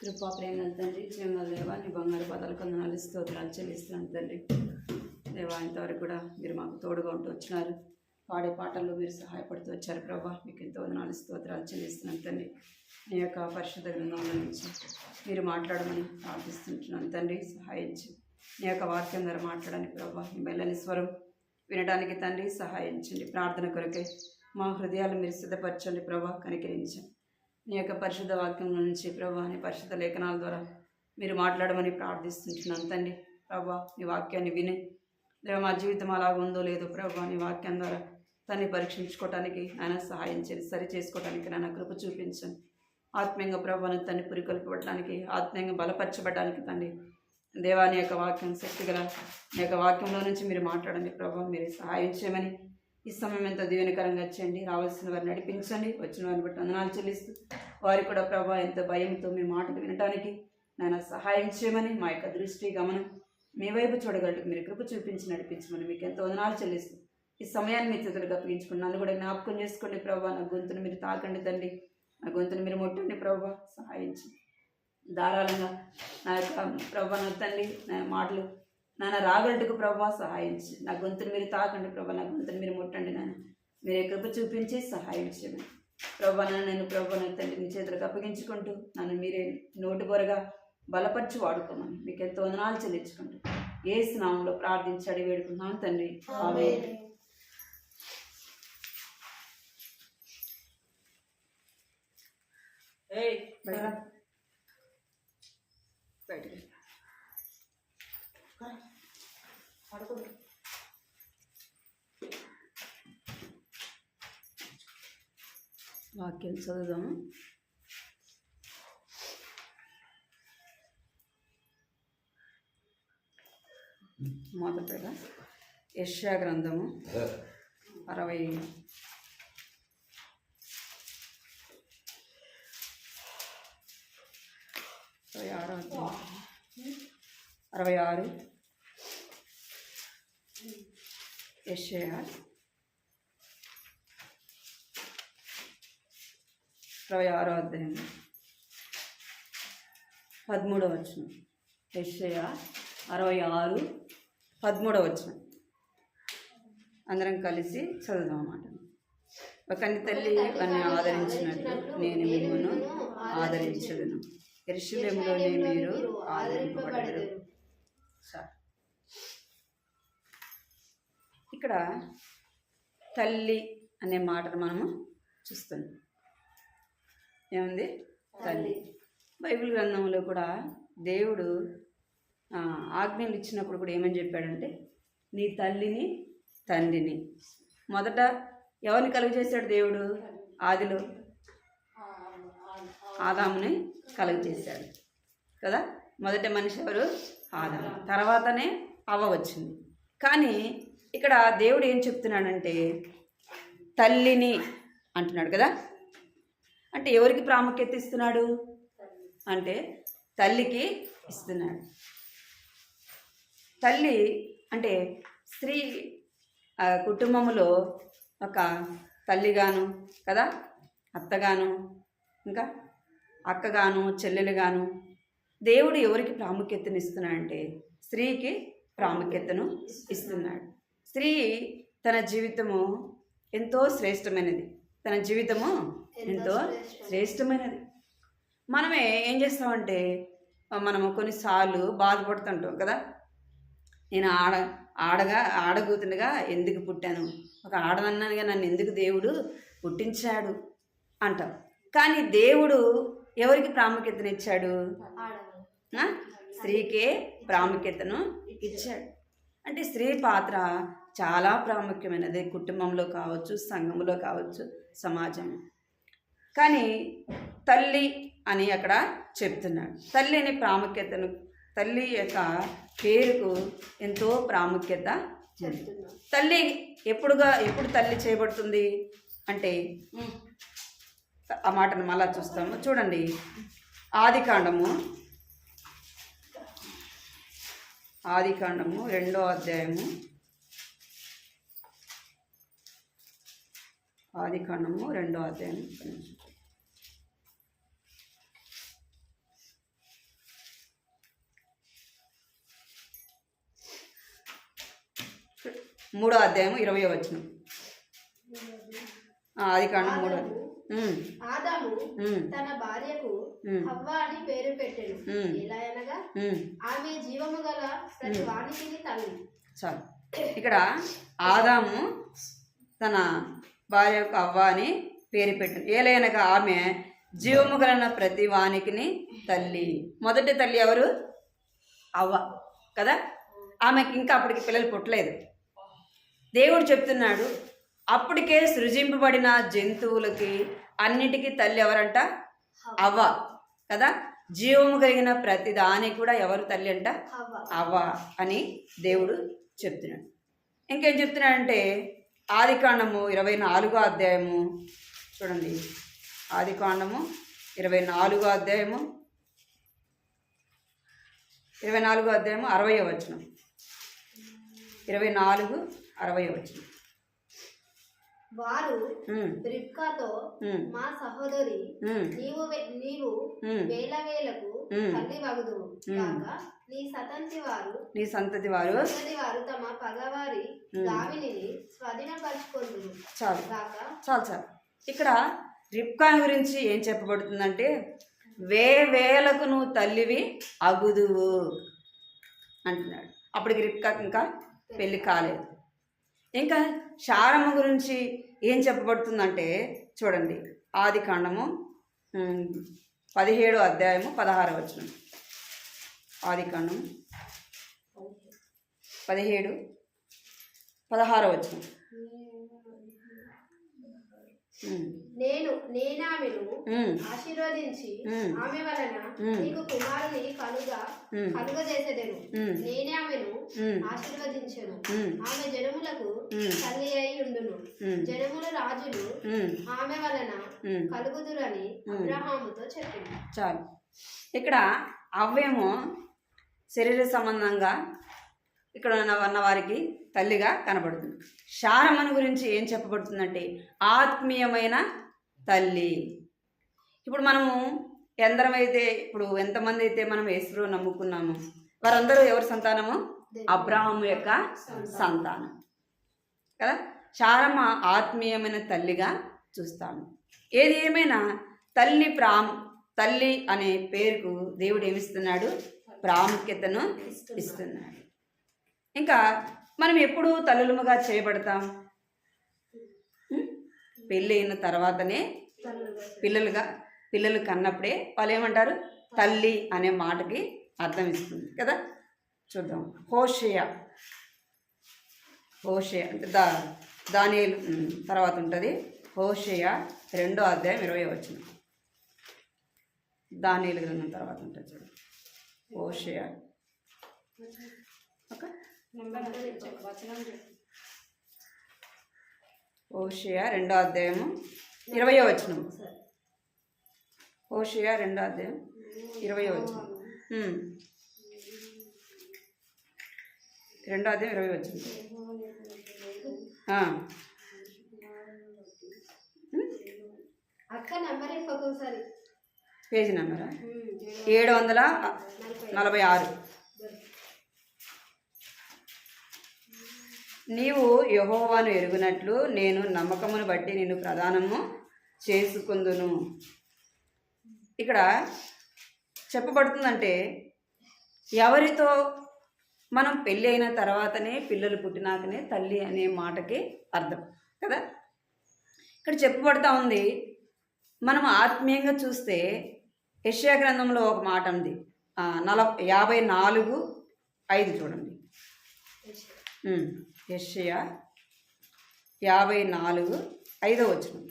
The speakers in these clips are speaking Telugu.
కృపా ప్రేమల తండ్రి, జీవనాల దేవా, నీ బంగారు పదాలు కొందనాలు స్తోత్రాలు చెల్లిస్తున్నాను తండ్రి. దేవా, ఇంతవరకు కూడా మీరు మాకు తోడుగా ఉంటూ వచ్చినారు. పాడే పాటల్లో మీరు సహాయపడుతూ వచ్చారు ప్రభా. మీకు ఎంతో వందనాలు స్తోత్రాలు చెల్లిస్తున్నాను తండ్రి. నీ యొక్క పరిశుద్ధ గ్రంథంలో నుంచి మీరు మాట్లాడమని ప్రార్థిస్తుంటున్నాను తండ్రి. సహాయించి నీ యొక్క వాక్యం ద్వారా మాట్లాడడానికి ప్రభా, మీ మెల్లని స్వరం వినడానికి తండ్రి సహాయించండి. ప్రార్థన కొరకై మా హృదయాలు మీరు సిద్ధపరచండి ప్రభా, కనికరించండి. నీ యొక్క పరిశుద్ధ వాక్యం నుంచి ప్రభా, నీ పరిశుద్ధ లేఖనాల ద్వారా మీరు మాట్లాడమని ప్రార్థిస్తుంటున్నాను తండ్రి. ప్రభా, నీ వాక్యాన్ని విని దేవ మా జీవితం అలాగ ఉందో లేదో ప్రభా, నీ వాక్యం ద్వారా తన్ని పరీక్షించుకోవటానికి ఆయన సహాయం చేసి సరి చేసుకోవడానికి నాన్న కృప చూపించండి. ఆత్మీయంగా ప్రభాను తన్ని పురికొల్పడానికి, ఆత్మీయంగా బలపరచబడడానికి తండ్రి దేవాని యొక్క వాక్యం శక్తిగల నీ యొక్క వాక్యంలో నుంచి మీరు మాట్లాడండి ప్రభావ. మీరు సహాయం చేయమని ఈ సమయం ఎంతో దీవెనకరంగా చేయండి. రావాల్సిన వారిని నడిపించండి. వచ్చిన వారిని బట్టి వందనాలు చెల్లిస్తూ వారికి కూడా ప్రభావ ఎంతో భయంతో మీ మాటలు వినడానికి నాయన సహాయం చేయమని, మా యొక్క దృష్టి గమనం మీ వైపు చూడగలటకు మీరు కృప చూపించి నడిపించమని మీకు ఎంతో వందనాలు చెల్లిస్తూ ఈ సమయాన్ని మీ చేతులకు అప్పగించుకుని నన్ను కూడా జ్ఞాపకం చేసుకోండి ప్రభావ. నా గొంతును మీరు తాకండి తండ్రి, నా గొంతును మీరు ముట్టండి ప్రభావ. సహాయించి ధారాళంగా నా యొక్క ప్రభావ నా తండ్రి నా మాటలు నాన్న రాగలటుకు ప్రభావ సహాయించి నా గొంతును మీరు తాకండి ప్రభావ. నా గొంతును మీరు ముట్టండి నాన్న, మీరే కృప చూపించి సహాయం చేయండి ప్రభావ. నేను ప్రభావ నా తండ్రి మీ చేతులకు అప్పగించుకుంటూ నన్ను మీరే నోటి బొరగా బలపరిచి వాడుకోమని మీకు ఎంతో వందనాలు చెల్లించుకుంటూ యేసు నామములో ప్రార్థించి అడిగి వేడుకుంటున్నాను తండ్రి. ఆమేన్. వాక్యం చదువుదాము. మొదటగా యెషయా గ్రంథము 66 యెషయా 66 అధ్యాయం 13వ వచనం. యెషయా 66 13వ వచనం అందరం కలిసి చదువుదాం అన్నమాట. ఒక తల్లి వారిని ఆదరించినట్లు నేను మిమ్మల్ని ఆదరించదును, యెరూషలేములోనే మీరు ఆదరింపబడరు. ఇక్కడ తల్లి అనే మాటను మనము చూస్తున్నాం. ఏముంది? తల్లి. బైబిల్ గ్రంథంలో కూడా దేవుడు ఆజ్ఞలు ఇచ్చినప్పుడు కూడా ఏమని చెప్పాడంటే నీ తల్లిని తండ్రిని. మొదట ఎవరిని కలుగజేశాడు దేవుడు? ఆదిలో ఆదాముని కలుగజేశాడు కదా. మొదట మనిషి ఎవరు? ఆదాము. తర్వాతనే అవ్వ వచ్చింది. కానీ ఇక్కడ దేవుడు ఏం చెప్తున్నాడంటే తల్లిని అంటున్నాడు కదా. అంటే ఎవరికి ప్రాముఖ్యత ఇస్తున్నాడు అంటే తల్లికి ఇస్తున్నాడు. తల్లి అంటే స్త్రీ కుటుంబంలో ఒక తల్లిగాను కదా, అత్తగాను, ఇంకా అక్కగాను, చెల్లెలుగాను దేవుడు ఎవరికి ప్రాముఖ్యతను ఇస్తున్నాడంటే స్త్రీకి ప్రాముఖ్యతను ఇస్తున్నాడు. స్త్రీ తన జీవితము ఎంతో శ్రేష్టమైనది. తన జీవితము ఎంతో శ్రేష్టమైనది. మనమే ఏం చేస్తామంటే మనము కొన్నిసార్లు బాధపడుతుంటాం కదా. నేను ఆడగూతునిగా ఎందుకు పుట్టాను, ఒక ఆడదన్నగా నన్ను ఎందుకు దేవుడు పుట్టించాడు అంటాం. కానీ దేవుడు ఎవరికి ప్రాముఖ్యతను ఇచ్చాడు? స్త్రీకే ప్రాముఖ్యతను ఇచ్చాడు. అంటే స్త్రీ పాత్ర చాలా ప్రాముఖ్యమైనది. కుటుంబంలో కావచ్చు, సంఘంలో కావచ్చు, సమాజం. కానీ తల్లి అని అక్కడ చెప్తున్నాడు. తల్లి అనే ప్రాముఖ్యతను, తల్లి యొక్క పేరుకు ఎంతో ప్రాముఖ్యత. తల్లి ఎప్పుడు తల్లి చేయబడుతుంది అంటే ఆ మాటను మళ్ళా చూస్తాము. చూడండి, ఆదికాండము 2వ అధ్యాయము ఆదికాండము 2వ అధ్యాయం. మూడో అధ్యాయం 20వ వచనం. ఆదికాండం 3. ఆదాము తన భార్యకు హవ్వ అని పేరు పెట్టెను. ఎలా అనగా ఆమె జీవము గల ప్రతి వానికి తల్లి. చాలు. ఇక్కడ ఆదాము తన భార్యకు హవ్వ అని పేరు పెట్టాను. ఏలైనగా ఆమె జీవము గలన ప్రతి వానికి తల్లి. మొదటి తల్లి ఎవరు? అవ్వ కదా. ఆమెకి ఇంకా అప్పటికి పిల్లలు పుట్టలేదు. దేవుడు చెప్తున్నాడు, అప్పటికే సృజింపబడిన జంతువులకి అన్నిటికీ తల్లి ఎవరంట? అవ్వ కదా. జీవము కలిగిన ప్రతి దానికి కూడా ఎవరు తల్లి అంట? అవ్వ అని దేవుడు చెప్తున్నాడు. ఇంకేం చెప్తున్నాడంటే ఆదికాండము 24వ అధ్యాయము చూడండి. ఆదికాండము 24వ అధ్యాయము 60వ వచనం. 24:60వ వచనం. వారు రిబ్కాతో, మా సహోదరి, నీవు వేలకు తల్లి వగుదువు కాక నీ సంతతి వారు తమ పగవారి గావిని స్వాధీనపరచుకొందురు. చాలు చాలు చాలు. ఇక్కడ రిబ్కా గురించి ఏం చెప్పబడుతుందంటే, వేలకు నువ్వు తల్లివి అగుదువు అంటున్నాడు. అప్పటికి రిబ్కాకి ఇంకా పెళ్ళి కాలేదు. ఇంకా శారమ్మ గురించి ఏం చెప్పబడుతుందంటే చూడండి. ఆదికాండము 17వ అధ్యాయము 16వ వచనం. ఆదికాండం 17:16వ వచనం. నేనామెను ఆశీర్వదించి ఆమె వలన నీకు కుమారుని కలుగజేసేదను. నేనే ఆమెను ఆశీర్వదించెను. ఆమె జనములకు తల్లి అయి ఉండును. జనముల రాజులు ఆమె వలన కలుగుదురని అబ్రహాముతో చెప్పింది. చాలు. ఇక్కడ అవ్వేమో శరీర సంబంధంగా ఇక్కడ ఉన్న వారికి తల్లిగా కనబడుతుంది. శారమ్మను గురించి ఏం చెప్పబడుతుందంటే ఆత్మీయమైన తల్లి. ఇప్పుడు మనము ఎంతమంది అయితే మనం యేసును నమ్ముకున్నాము, వారందరూ ఎవరి సంతానము? అబ్రహాము యొక్క సంతానం కదా. శారమ్మ ఆత్మీయమైన తల్లిగా చూస్తాము. ఏది ఏమైనా తల్లి అనే పేరుకు దేవుడు ఏమిస్తున్నాడు? ప్రాముఖ్యతను ఇస్తున్నాడు. ఇంకా మనం ఎప్పుడు తల్లులుగా చేయబడతాం? పెళ్ళి అయిన తర్వాతనే పిల్లలు కన్నప్పుడే వాళ్ళు ఏమంటారు? తల్లి అనే మాటకి అర్థం ఇస్తుంది కదా. చూద్దాం. హోషేయ అంటే దానియేలు తర్వాత ఉంటుంది. హోషేయ 2వ అధ్యాయం 20వ వచనం. దానియేలు గ్రంథం తర్వాత ఉంటుంది చూడండి. హోషేయ హోషేయ 2వ అధ్యాయము 20వ వచనం. హోషేయ 2వ అధ్యాయం 20వ వచనం. 2వ అధ్యాయం 20వ వచనం. పేజీ నెంబరా 746. నీవు యెహోవాను ఎరుగునట్లు నేను నమ్మకమును బట్టి నిన్ను ప్రదానము చేసుకుందును. ఇక్కడ చెప్పబడుతుందంటే ఎవరితో మనం పెళ్ళి అయిన తర్వాతనే, పిల్లలు పుట్టినాకనే తల్లి అనే మాటకి అర్థం కదా. ఇక్కడ చెప్పబడుతూ ఉంది. మనం ఆత్మీయంగా చూస్తే యెషయా గ్రంథంలో ఒక మాట ఉంది. 54:5 చూడండి. యెషయా 54:5 వచనం.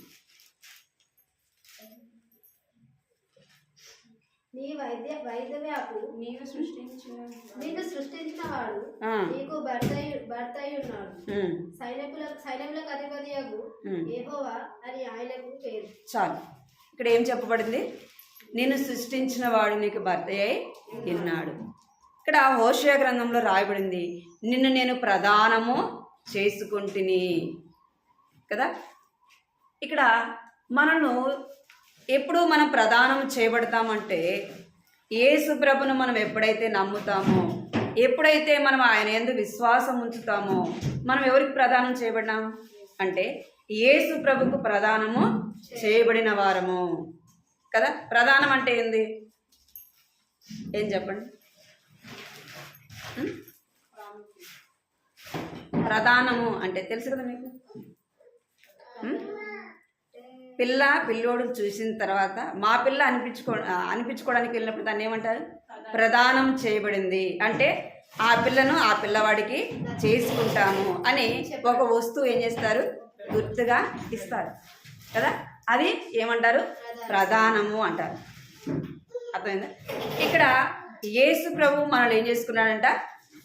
నిన్ను సృష్టించినవాడు నీకు భర్త ఉన్నాడు. సైన్యములకు అధిపతియగు యెహోవా అని ఆయనకు పేరు. చాలు. ఇక్కడ ఏం చెప్పబడింది? నిన్ను సృష్టించిన వాడు నీకు భర్త అయి ఉన్నాడు. ఇక్కడ హోషేయ గ్రంథంలో రాయబడింది, నిన్ను నేను ప్రదానము చేసుకుంటుని కదా. ఇక్కడ మనను ఎప్పుడు మనం ప్రదానం చేయబడతామంటే యేసు ప్రభును మనం ఎప్పుడైతే నమ్ముతామో, ఎప్పుడైతే మనం ఆయన యందు విశ్వాసం ఉంచుతామో, మనం ఎవరికి ప్రదానం చేయబడినాం అంటే యేసు ప్రభుకు ప్రదానము చేయబడిన వారము కదా. ప్రదానం అంటే ఏంది, ఏం చెప్పండి? ప్రధానము అంటే తెలుసు కదా మీకు. పిల్లోడు చూసిన తర్వాత మా పిల్ల అనిపించుకోవడానికి వెళ్ళినప్పుడు దాన్ని ఏమంటారు? ప్రదానం చేయబడింది. అంటే ఆ పిల్లను ఆ పిల్లవాడికి చేసుకుంటాము అని ఒక వస్తువు ఏం చేస్తారు? గుర్తుగా ఇస్తారు కదా. అది ఏమంటారు? ప్రదానము అంటారు. అర్థమైందా? ఇక్కడ యేసు ప్రభు మనల్ని ఏం చేసుకున్నాడంట?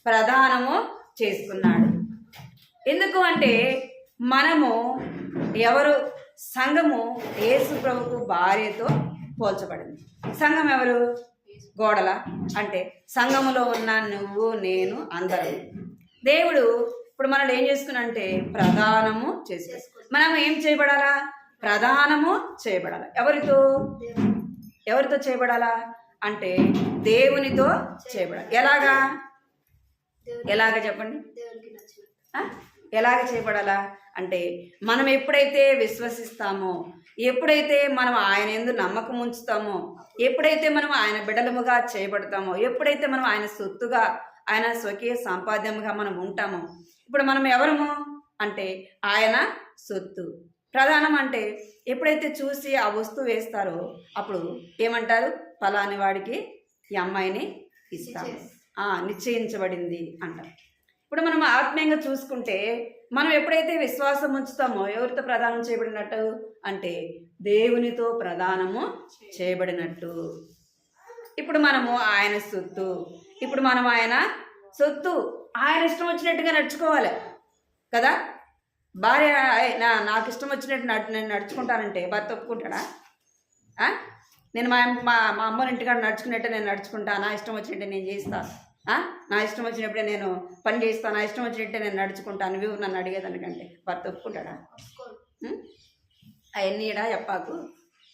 ప్రదానము చేసుకున్నాడు. ఎందుకు అంటే మనము ఎవరు? సంఘము యేసు ప్రభుకు భార్యతో పోల్చబడింది. సంఘం ఎవరు? గోడల అంటే సంఘములో ఉన్న నువ్వు నేను అందరం. దేవుడు ఇప్పుడు మనల్ని ఏం చేసుకున్నా అంటే ప్రదానము చేసుకో. మనం ఏం చేయబడాలా? ప్రదానము చేయబడాలి. ఎవరితో చేయబడాలా అంటే దేవునితో చేయబడాలి. ఎలాగా చెప్పండి? ఎలాగ చేయబడాలా అంటే మనం ఎప్పుడైతే విశ్వసిస్తామో, ఎప్పుడైతే మనం ఆయన యందు నమ్మకం ఉంచుతామో, ఎప్పుడైతే మనం ఆయన బిడ్డలముగా చేయబడతామో, ఎప్పుడైతే మనం ఆయన సొత్తుగా, ఆయన స్వకీయ సంపాద్యముగా మనం ఉంటామో, ఇప్పుడు మనం ఎవరము అంటే ఆయన సొత్తు. ప్రధానం అంటే ఎప్పుడైతే చూసి ఆ వస్తువు వేస్తారో అప్పుడు ఏమంటారు? ఫలాని వాడికి ఈ అమ్మాయిని ఇస్తాము, నిశ్చయించబడింది అంటారు. ఇప్పుడు మనం ఆత్మీయంగా చూసుకుంటే మనం ఎప్పుడైతే విశ్వాసం ఉంచుతామో ఎవరితో ప్రదానం చేయబడినట్టు అంటే దేవునితో ప్రదానము చేయబడినట్టు. ఇప్పుడు మనము ఆయన సొత్తు. ఇప్పుడు మనం ఆయన సొత్తు. ఆయన ఇష్టం వచ్చినట్టుగా నడుచుకోవాలి కదా. భార్య నాకు ఇష్టం వచ్చినట్టు నేను నడుచుకుంటానంటే భర్త ఒప్పుకుంటాడా? నేను మా అమ్మని ఇంటికాడ నడుచుకున్నట్టే నేను నడుచుకుంటా, నా ఇష్టం వచ్చినట్టే నేను చేస్తాను, నా ఇష్టం వచ్చినప్పుడే నేను పని చేస్తాను, నా ఇష్టం వచ్చినట్టే నేను నడుచుకుంటాను, నువ్వు నన్ను అడిగేదానికంటే భర్త ఒప్పుకుంటాడా? అవన్నీ ఇడా చెప్పాకు,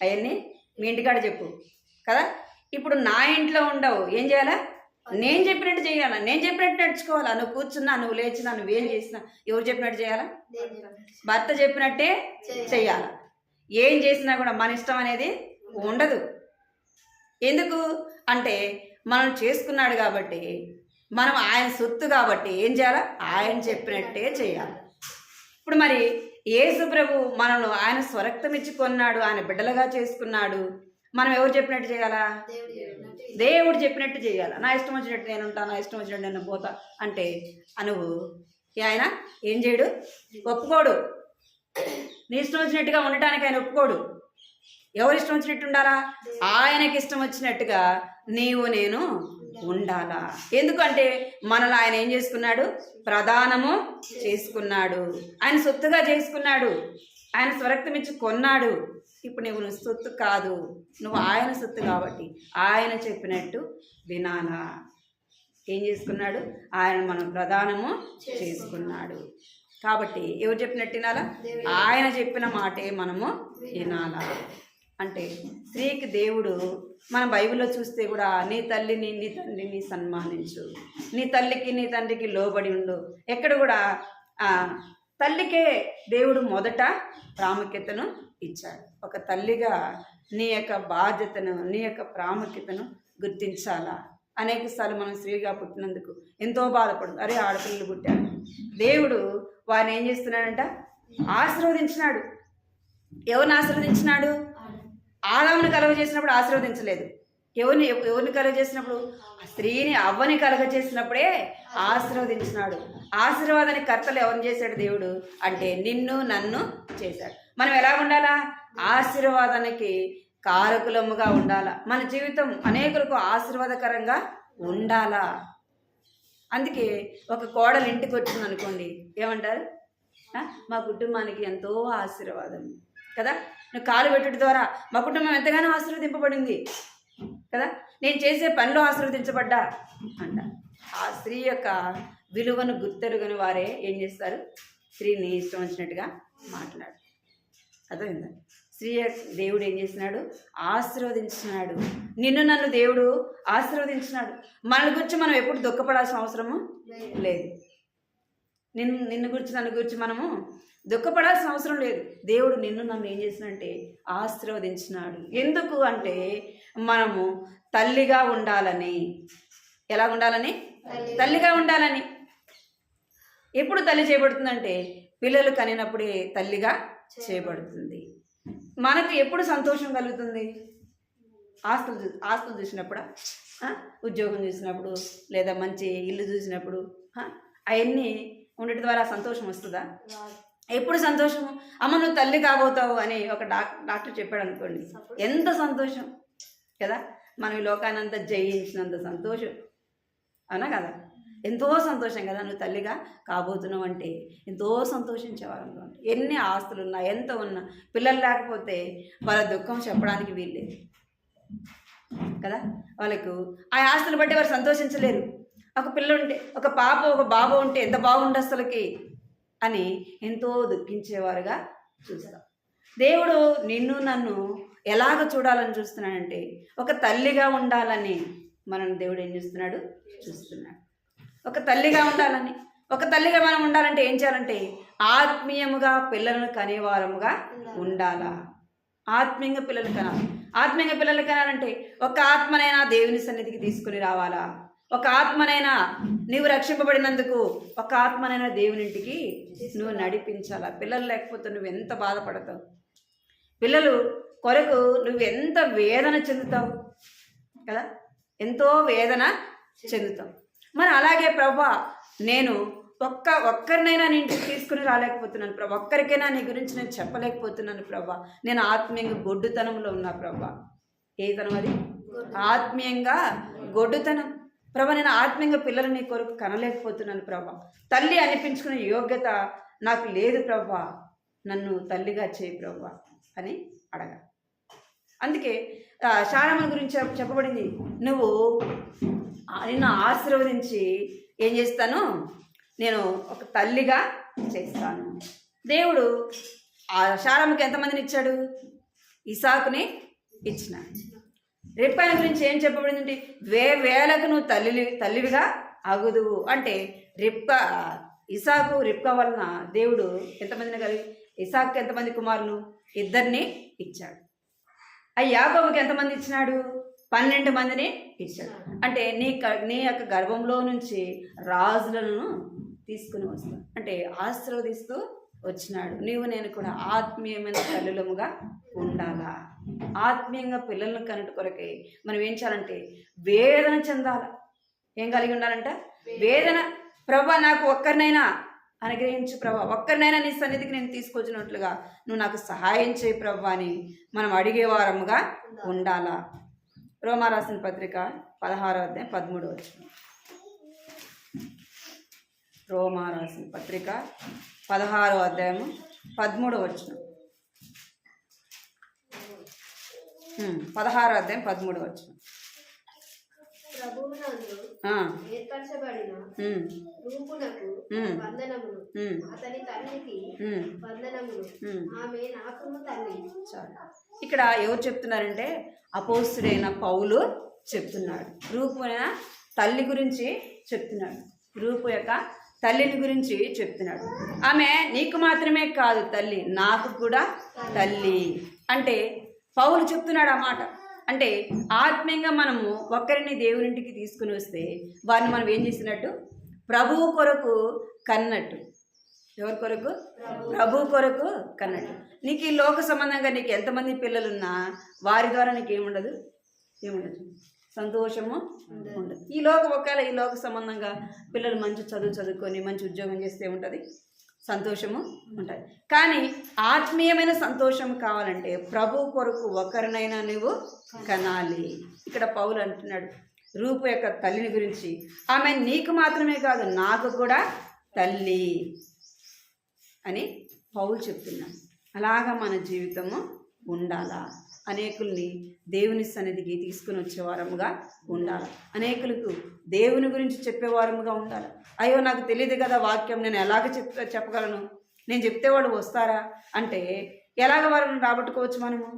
అవన్నీ మీ ఇంటికాడ చెప్పు కదా. ఇప్పుడు నా ఇంట్లో ఉండవు, ఏం చేయాలా? నేను చెప్పినట్టు చేయాలా, నేను చెప్పినట్టు నడుచుకోవాలా. నువ్వు కూర్చున్నా, నువ్వు లేచినా, నువ్వేం చేసినా ఎవరు చెప్పినట్టు చేయాలా? భర్త చెప్పినట్టే చెయ్యాల. ఏం చేసినా కూడా మన ఇష్టం అనేది ఉండదు. ఎందుకు అంటే మనం చేసుకున్నాడు కాబట్టి, మనం ఆయన సొత్తు కాబట్టి ఏం చేయాలా? ఆయన చెప్పినట్టే చేయాలి. ఇప్పుడు మరి యేసు ప్రభు మనల్ని ఆయన స్వరక్తం ఇచ్చి కొన్నాడు, ఆయన బిడ్డలుగా చేసుకున్నాడు. మనం ఎవరు చెప్పినట్టు చేయాలా? దేవుడు చెప్పినట్టు చేయాలి. నా ఇష్టం వచ్చినట్టు నేను ఉంటాను, నా ఇష్టం వచ్చినట్టు నేను పోతా అంటే నువ్వు ఆయన ఏం చేయడు? ఒప్పుకోడు. నీ ఇష్టం వచ్చినట్టుగా ఉండటానికి ఆయన ఒప్పుకోడు. ఎవరు ఇష్టం వచ్చినట్టు ఉండాలా? ఆయనకి ఇష్టం వచ్చినట్టుగా నీవు నేను ఉండాలా. ఎందుకంటే మనల్ని ఆయన ఏం చేసుకున్నాడు? ప్రదానము చేసుకున్నాడు. ఆయన సొత్తుగా చేసుకున్నాడు. ఆయన స్వరక్తం ఇచ్చి కొన్నాడు. ఇప్పుడు నువ్వు సొత్తు కాదు, నువ్వు ఆయన సొత్తు కాబట్టి ఆయన చెప్పినట్టు వినాలా. ఏం చేసుకున్నాడు? ఆయన మనం ప్రదానము చేసుకున్నాడు కాబట్టి ఎవరు చెప్పినట్టు వినాలా? ఆయన చెప్పిన మాటే మనము వినాలా. అంటే స్త్రీకి దేవుడు మన బైబిల్లో చూస్తే కూడా నీ తల్లిని నీ తండ్రిని సన్మానించు, నీ తల్లికి నీ తండ్రికి లోబడి ఉండు. ఎక్కడ కూడా తల్లికే దేవుడు మొదట ప్రాముఖ్యతను ఇచ్చాడు. ఒక తల్లిగా నీ యొక్క బాధ్యతను, నీ యొక్క ప్రాముఖ్యతను గుర్తించాలా. అనేక సార్లు మనం స్త్రీగా పుట్టినందుకు ఎంతో బాధపడుతుంది. అరే ఆడపిల్లలు పుట్టాడు. దేవుడు వారిని ఏం చేస్తున్నాడంట? ఆశీర్వదించినాడు. ఎవరిని ఆశీర్వదించినాడు? ఆదాముని కలుగ చేసినప్పుడు ఆశీర్వదించలేదు. ఎవరిని కలుగ చేసినప్పుడు? స్త్రీని అవ్వని కలుగ చేసినప్పుడే ఆశీర్వదించినాడు. ఆశీర్వాదానికి కర్తలు ఎవరిని చేశాడు దేవుడు అంటే నిన్ను నన్ను చేశాడు. మనం ఎలా ఉండాలా? ఆశీర్వాదానికి కారకులముగా ఉండాలా. మన జీవితం అనేకులకు ఆశీర్వాదకరంగా ఉండాలా. అందుకే ఒక కోడలు ఇంటికి వచ్చింది అనుకోండి, ఏమంటారు? మా కుటుంబానికి ఎంతో ఆశీర్వాదం కదా. నువ్వు కాలు పెట్టడం ద్వారా మా కుటుంబం ఎంతగానో ఆశీర్వదింపబడింది కదా. నేను చేసే పనిలో ఆశీర్వదించబడ్డా అంట. ఆ స్త్రీ యొక్క విలువను గుర్తెరుగని వారే ఏం చేస్తారు? స్త్రీని ఇష్టం వచ్చినట్టుగా మాట్లాడు. అర్థమైందా? స్త్రీ దేవుడు ఏం చేసినాడు? ఆశీర్వదించినాడు. నిన్ను నన్ను దేవుడు ఆశీర్వదించినాడు. మన గురించి మనం ఎప్పుడు దుఃఖపడాల్సిన అవసరము లేదు. నిన్ను గురించి నన్ను గురించి మనము దుఃఖపడాల్సిన అవసరం లేదు. దేవుడు నిన్ను నన్ను ఏం చేసినంటే ఆశీర్వదించినాడు. ఎందుకు అంటే మనము తల్లిగా ఉండాలని. ఎలా ఉండాలని? తల్లిగా ఉండాలని. ఎప్పుడు తల్లి చేయబడుతుందంటే పిల్లలు కనినప్పుడే తల్లిగా చేయబడుతుంది. మనకు ఎప్పుడు సంతోషం కలుగుతుంది? ఆస్తులు చూసినప్పుడు, ఉద్యోగం చూసినప్పుడు, లేదా మంచి ఇల్లు చూసినప్పుడు, అవన్నీ ఉండటం ద్వారా సంతోషం వస్తుందా? ఎప్పుడు సంతోషం? అమ్మ నువ్వు తల్లి కాబోతావు అని ఒక డాక్టర్ చెప్పాడు అనుకోండి, ఎంత సంతోషం కదా. మనం ఈ లోకానంతా జయించినంత సంతోషం, అవునా కదా? ఎంతో సంతోషం కదా. నువ్వు తల్లిగా కాబోతున్నావు అంటే ఎంతో సంతోషించేవారు. ఎన్ని ఆస్తులు ఉన్నా, ఎంత ఉన్నా, పిల్లలు లేకపోతే వాళ్ళ దుఃఖం చెప్పడానికి వీల్లేదు కదా. వాళ్ళకు ఆ ఆస్తులు బట్టి వారు సంతోషించలేరు. ఒక పిల్ల ఉంటే, ఒక పాప ఒక బాబు ఉంటే ఎంత బాగుండు అసలుకి అని ఎంతో దుఃఖించేవారుగా చూస్తాం. దేవుడు నిన్ను నన్ను ఎలాగ చూడాలని చూస్తున్నాడంటే ఒక తల్లిగా ఉండాలని మనం దేవుడు ఏం చేస్తున్నాడు? చూస్తున్నాడు. ఒక తల్లిగా ఉండాలని. ఒక తల్లిగా మనం ఉండాలంటే ఏం చేయాలంటే ఆత్మీయముగా పిల్లలను కనేవారముగా ఉండాలా. ఆత్మీయంగా పిల్లలు కనాలి. ఆత్మీయంగా పిల్లలు కనాలంటే ఒక ఆత్మనైనా దేవుని సన్నిధికి తీసుకుని రావాలా. ఒక ఆత్మనైనా నువ్వు రక్షింపబడినందుకు ఒక ఆత్మనైనా దేవునింటికి నువ్వు నడిపించాలా. పిల్లలు లేకపోతే నువ్వు ఎంత బాధపడతావు, పిల్లలు కొరకు నువ్వు ఎంత వేదన చెందుతావు కదా. ఎంతో వేదన చెందుతావు. మరి అలాగే ప్రభా నేను ఒక్కరినైనా నీ ఇంటికి తీసుకుని రాలేకపోతున్నాను ప్రభా, ఒక్కరికైనా నీ గురించి నేను చెప్పలేకపోతున్నాను ప్రభా. నేను ఆత్మీయంగా గొడ్డుతనంలో ఉన్నా ప్రభా. ఏ తనం అది? ఆత్మీయంగా గొడ్డుతనం ప్రభా. నేను ఆత్మీయంగా పిల్లలు నీ కొరకు కనలేకపోతున్నాను ప్రభా. తల్లి అనిపించుకునే యోగ్యత నాకు లేదు ప్రభా, నన్ను తల్లిగా చేయి ప్రభా అని అడగా. అందుకే శారమ్మ గురించి చెప్పబడింది, నువ్వు నిన్ను ఆశీర్వదించి ఏం చేస్తాను, నేను ఒక తల్లిగా చేస్తాను. దేవుడు ఆ శారమ్మకి ఎంతమందిని ఇచ్చాడు? ఇసాకుని ఇచ్చినాడు. రిబ్కాను గురించి ఏం చెప్పబడింది? వేలకు నువ్వు తల్లివిగా అగుదువు అంటే ఇసాకు రిబ్కా వలన దేవుడు ఎంతమందిని కలిగి, ఇసాకు ఎంతమంది కుమారులు? 2 ఇచ్చాడు. యాకోబుకి ఎంతమంది ఇచ్చినాడు? 12 మందిని ఇచ్చాడు. అంటే నీ యొక్క గర్భంలో నుంచి రాజులను తీసుకుని వస్తాడు అంటే ఆశీర్వదిస్తూ వచ్చినాడు. నీవు నేను కూడా ఆత్మీయమైన తల్లులముగా ఉండాలా. ఆత్మీయంగా పిల్లలను కనుట కొరకే మనం ఏం చేయాలంటే వేదన చెందాల. ఏం కలిగి ఉండాలంట? వేదన. ప్రభా నాకు ఒక్కరినైనా అనుగ్రహించు ప్రభా, ఒక్కరినైనా నీ సన్నిధికి నేను తీసుకొచ్చినట్లుగా నువ్వు నాకు సహాయం చేయి ప్రభా అని మనం అడిగేవారముగా ఉండాలా. రోమా రాసిన పత్రిక 16వ అధ్యాయం 13వ వచనం. రోమా రాసిన పత్రిక 16వ అధ్యాయము 13వ వచనం. 16వ అధ్యాయం 13వ వచనం. ప్రభువునందు ఏర్పరచబడిన రూపునకు వందనములు, అతని తల్లికి వందనములు, ఆమె నాకును తల్లి. ఇక్కడ ఎవరు చెప్తున్నారంటే అపోస్తుడైన పౌలు చెప్తున్నాడు. రూపున తల్లి గురించి చెప్తున్నాడు. రూపు యొక్క తల్లిని గురించి చెప్తున్నాడు. ఆమె నీకు మాత్రమే కాదు తల్లి, నాకు కూడా తల్లి అంటే పౌలు చెప్తున్నాడు ఆ మాట. అంటే ఆత్మీయంగా మనము ఒక్కరిని దేవునింటికి తీసుకుని వస్తే వారిని మనం ఏం చేసినట్టు? ప్రభువు కొరకు కన్నట్టు. ఎవరి కొరకు? ప్రభు కొరకు కన్నట్టు. నీకు ఈ లోక సంబంధంగా నీకు ఎంతమంది పిల్లలున్నా వారి ద్వారా నీకు ఏముండదు? సంతోషము ఉండదు. ఈ లోక సంబంధంగా పిల్లలు మంచి చదువుకొని మంచి ఉద్యోగం చేస్తే ఉంటుంది, సంతోషము ఉంటుంది. కానీ ఆత్మీయమైన సంతోషం కావాలంటే ప్రభు కొరకు ఒకరినైనా నువ్వు కనాలి. ఇక్కడ పౌలు అంటున్నాడు రూపు యొక్క తల్లిని గురించి, ఆమె నీకు మాత్రమే కాదు నాకు కూడా తల్లి అని పౌలు చెప్తున్నాడు. అలాగా మన జీవితము ఉండాలా. అనేకుల్ని దేవుని సన్నిధికి తీసుకుని వచ్చేవారముగా ఉండాలి. అనేకులకు దేవుని గురించి చెప్పేవారముగా ఉండాలి. అయ్యో నాకు తెలియదు కదా వాక్యం, నేను ఎలాగ చెప్పగలను, నేను చెప్తే వాళ్ళు వస్తారా అంటే ఎలాగ వారిని రాబట్టుకోవచ్చు? మనము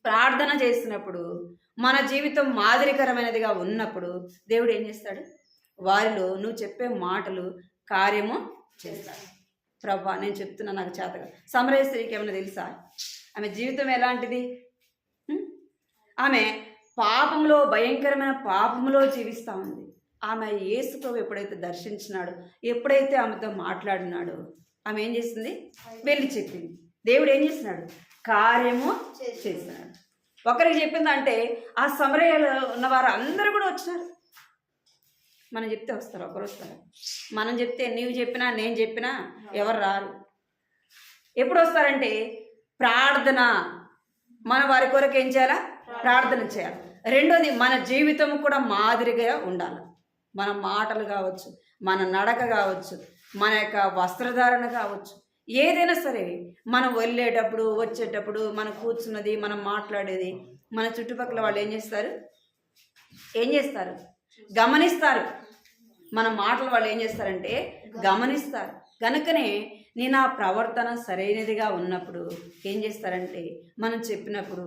ప్రార్థన చేసినప్పుడు, మన జీవితం మాదిరికరమైనదిగా ఉన్నప్పుడు దేవుడు ఏం చేస్తాడు? వారిలో నువ్వు చెప్పే మాటలు కార్యము చేస్తాడు. ప్రభా నేను చెప్తున్నా, నాకు చేతగా. సమరయ స్త్రీకి ఏమైనా తెలుసా? ఆమె జీవితం ఎలాంటిది? ఆమె పాపంలో, భయంకరమైన పాపంలో జీవిస్తూ ఉంది. ఆమె యేసు ప్రభు ఎప్పుడైతే దర్శించినాడో, ఎప్పుడైతే ఆమెతో మాట్లాడినాడో, ఆమె ఏం చేసింది? వెళ్ళి చెప్పింది. దేవుడు ఏం చేసినాడు? కార్యము చేసినాడు. ఒకరికి చెప్పిందంటే ఆ సమరయలో ఉన్న వారు అందరూ కూడా వచ్చినారు. మనం చెప్తే వస్తారు, ఒకరు వస్తారు. మనం చెప్తే, నీవు చెప్పినా నేను చెప్పినా ఎవరు రారు. ఎప్పుడు వస్తారంటే ప్రార్థన, మన వారి కొరకు ఏం చేయాలా? ప్రార్థన చేయాలి. రెండోది, మన జీవితం కూడా మాదిరిగా ఉండాలి. మన మాటలు కావచ్చు, మన నడక కావచ్చు, మన యొక్క వస్త్రధారణ కావచ్చు, ఏదైనా సరే మనం వెళ్ళేటప్పుడు, వచ్చేటప్పుడు, మనం కూర్చున్నది, మనం మాట్లాడేది, మన చుట్టుపక్కల వాళ్ళు ఏం చేస్తారు? గమనిస్తారు. మన మాటలు వాళ్ళు ఏం చేస్తారంటే గమనిస్తారు. కనుకనే నేను ఆ ప్రవర్తన సరైనదిగా ఉన్నప్పుడు ఏం చేస్తారంటే, మనం చెప్పినప్పుడు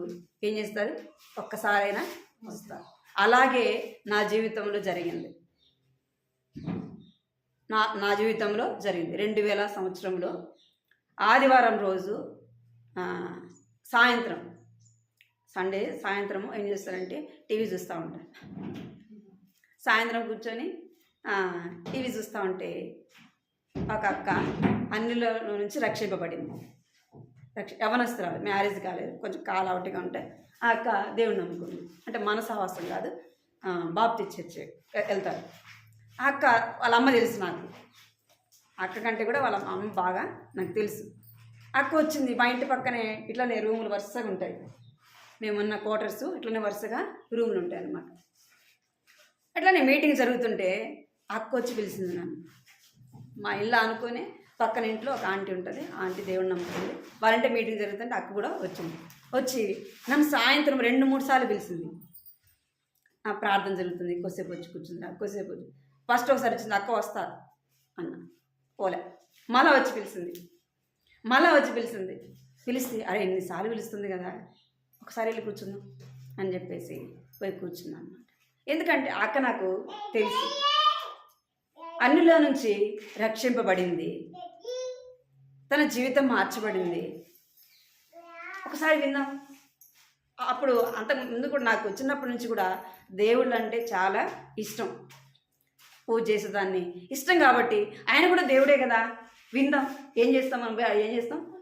ఏం చేస్తారు? ఒక్కసారైనా వస్తారు. అలాగే నా జీవితంలో జరిగింది. నా జీవితంలో జరిగింది. 2000 సంవత్సరంలో ఆదివారం రోజు సాయంత్రం, సండే సాయంత్రము ఏం చేస్తారంటే టీవీ చూస్తూ ఉంటారు. సాయంత్రం కూర్చొని టీవీ చూస్తూ ఉంటే ఒక అక్క అన్నిలో నుంచి రక్షింపబడింది. యవనస్తురాలు, మ్యారేజ్ కాలేదు, కొంచెం కాలావటిగా ఉంటే ఆ అక్క దేవుని నమ్ముకుంది. అంటే మన సహవాసం కాదు, బాప్టిస్ట్ చర్చ్ వెళ్తారు. ఆ అక్క వాళ్ళ అమ్మ తెలుసు నాకు. అక్క కంటే కూడా వాళ్ళ అమ్మ బాగా నాకు తెలుసు. అక్క వచ్చింది. మా ఇంటి పక్కనే ఇట్లనే రూములు వరుసగా ఉంటాయి. మేమున్న క్వార్టర్స్ ఇట్లనే వరుసగా రూములు ఉంటాయి అన్నమాట. అట్లనే మీటింగ్ జరుగుతుంటే అక్క వచ్చి పిలిచింది నన్ను. మా ఇల్లు అనుకుని పక్కన ఇంట్లో ఒక ఆంటీ ఉంటుంది. ఆంటీ దేవుడిని నమ్ముతుంది. వాళ్ళంటే మీటింగ్ జరుగుతుంటే అక్క కూడా వచ్చింది. వచ్చి నన్ను సాయంత్రం 2-3 సార్లు పిలిచింది. ప్రార్థన జరుగుతుంది, కొద్దిసేపు వచ్చి కూర్చుంది. కొద్దిసేపు వచ్చి ఫస్ట్ ఒకసారి వచ్చింది, అక్క వస్తా అన్న, పోలే. మళ్ళీ వచ్చి పిలిచింది. పిలిస్తే అరే ఎన్నిసార్లు పిలుస్తుంది కదా, ఒకసారి వెళ్ళి కూర్చుందాం అని చెప్పేసి పోయి కూర్చున్నాను అన్నమాట. ఎందుకంటే అక్క నాకు తెలుసు, అన్నిలో నుంచి రక్షింపబడింది, తన జీవితం మార్చబడింది. ఒకసారి విందాం. అప్పుడు అంతకుముందు కూడా నాకు చిన్నప్పటి నుంచి కూడా దేవుళ్ళు అంటే చాలా ఇష్టం. పూజ చేసేదాన్ని ఇష్టం కాబట్టి ఆయన కూడా దేవుడే కదా, విందాం, ఏం చేస్తాం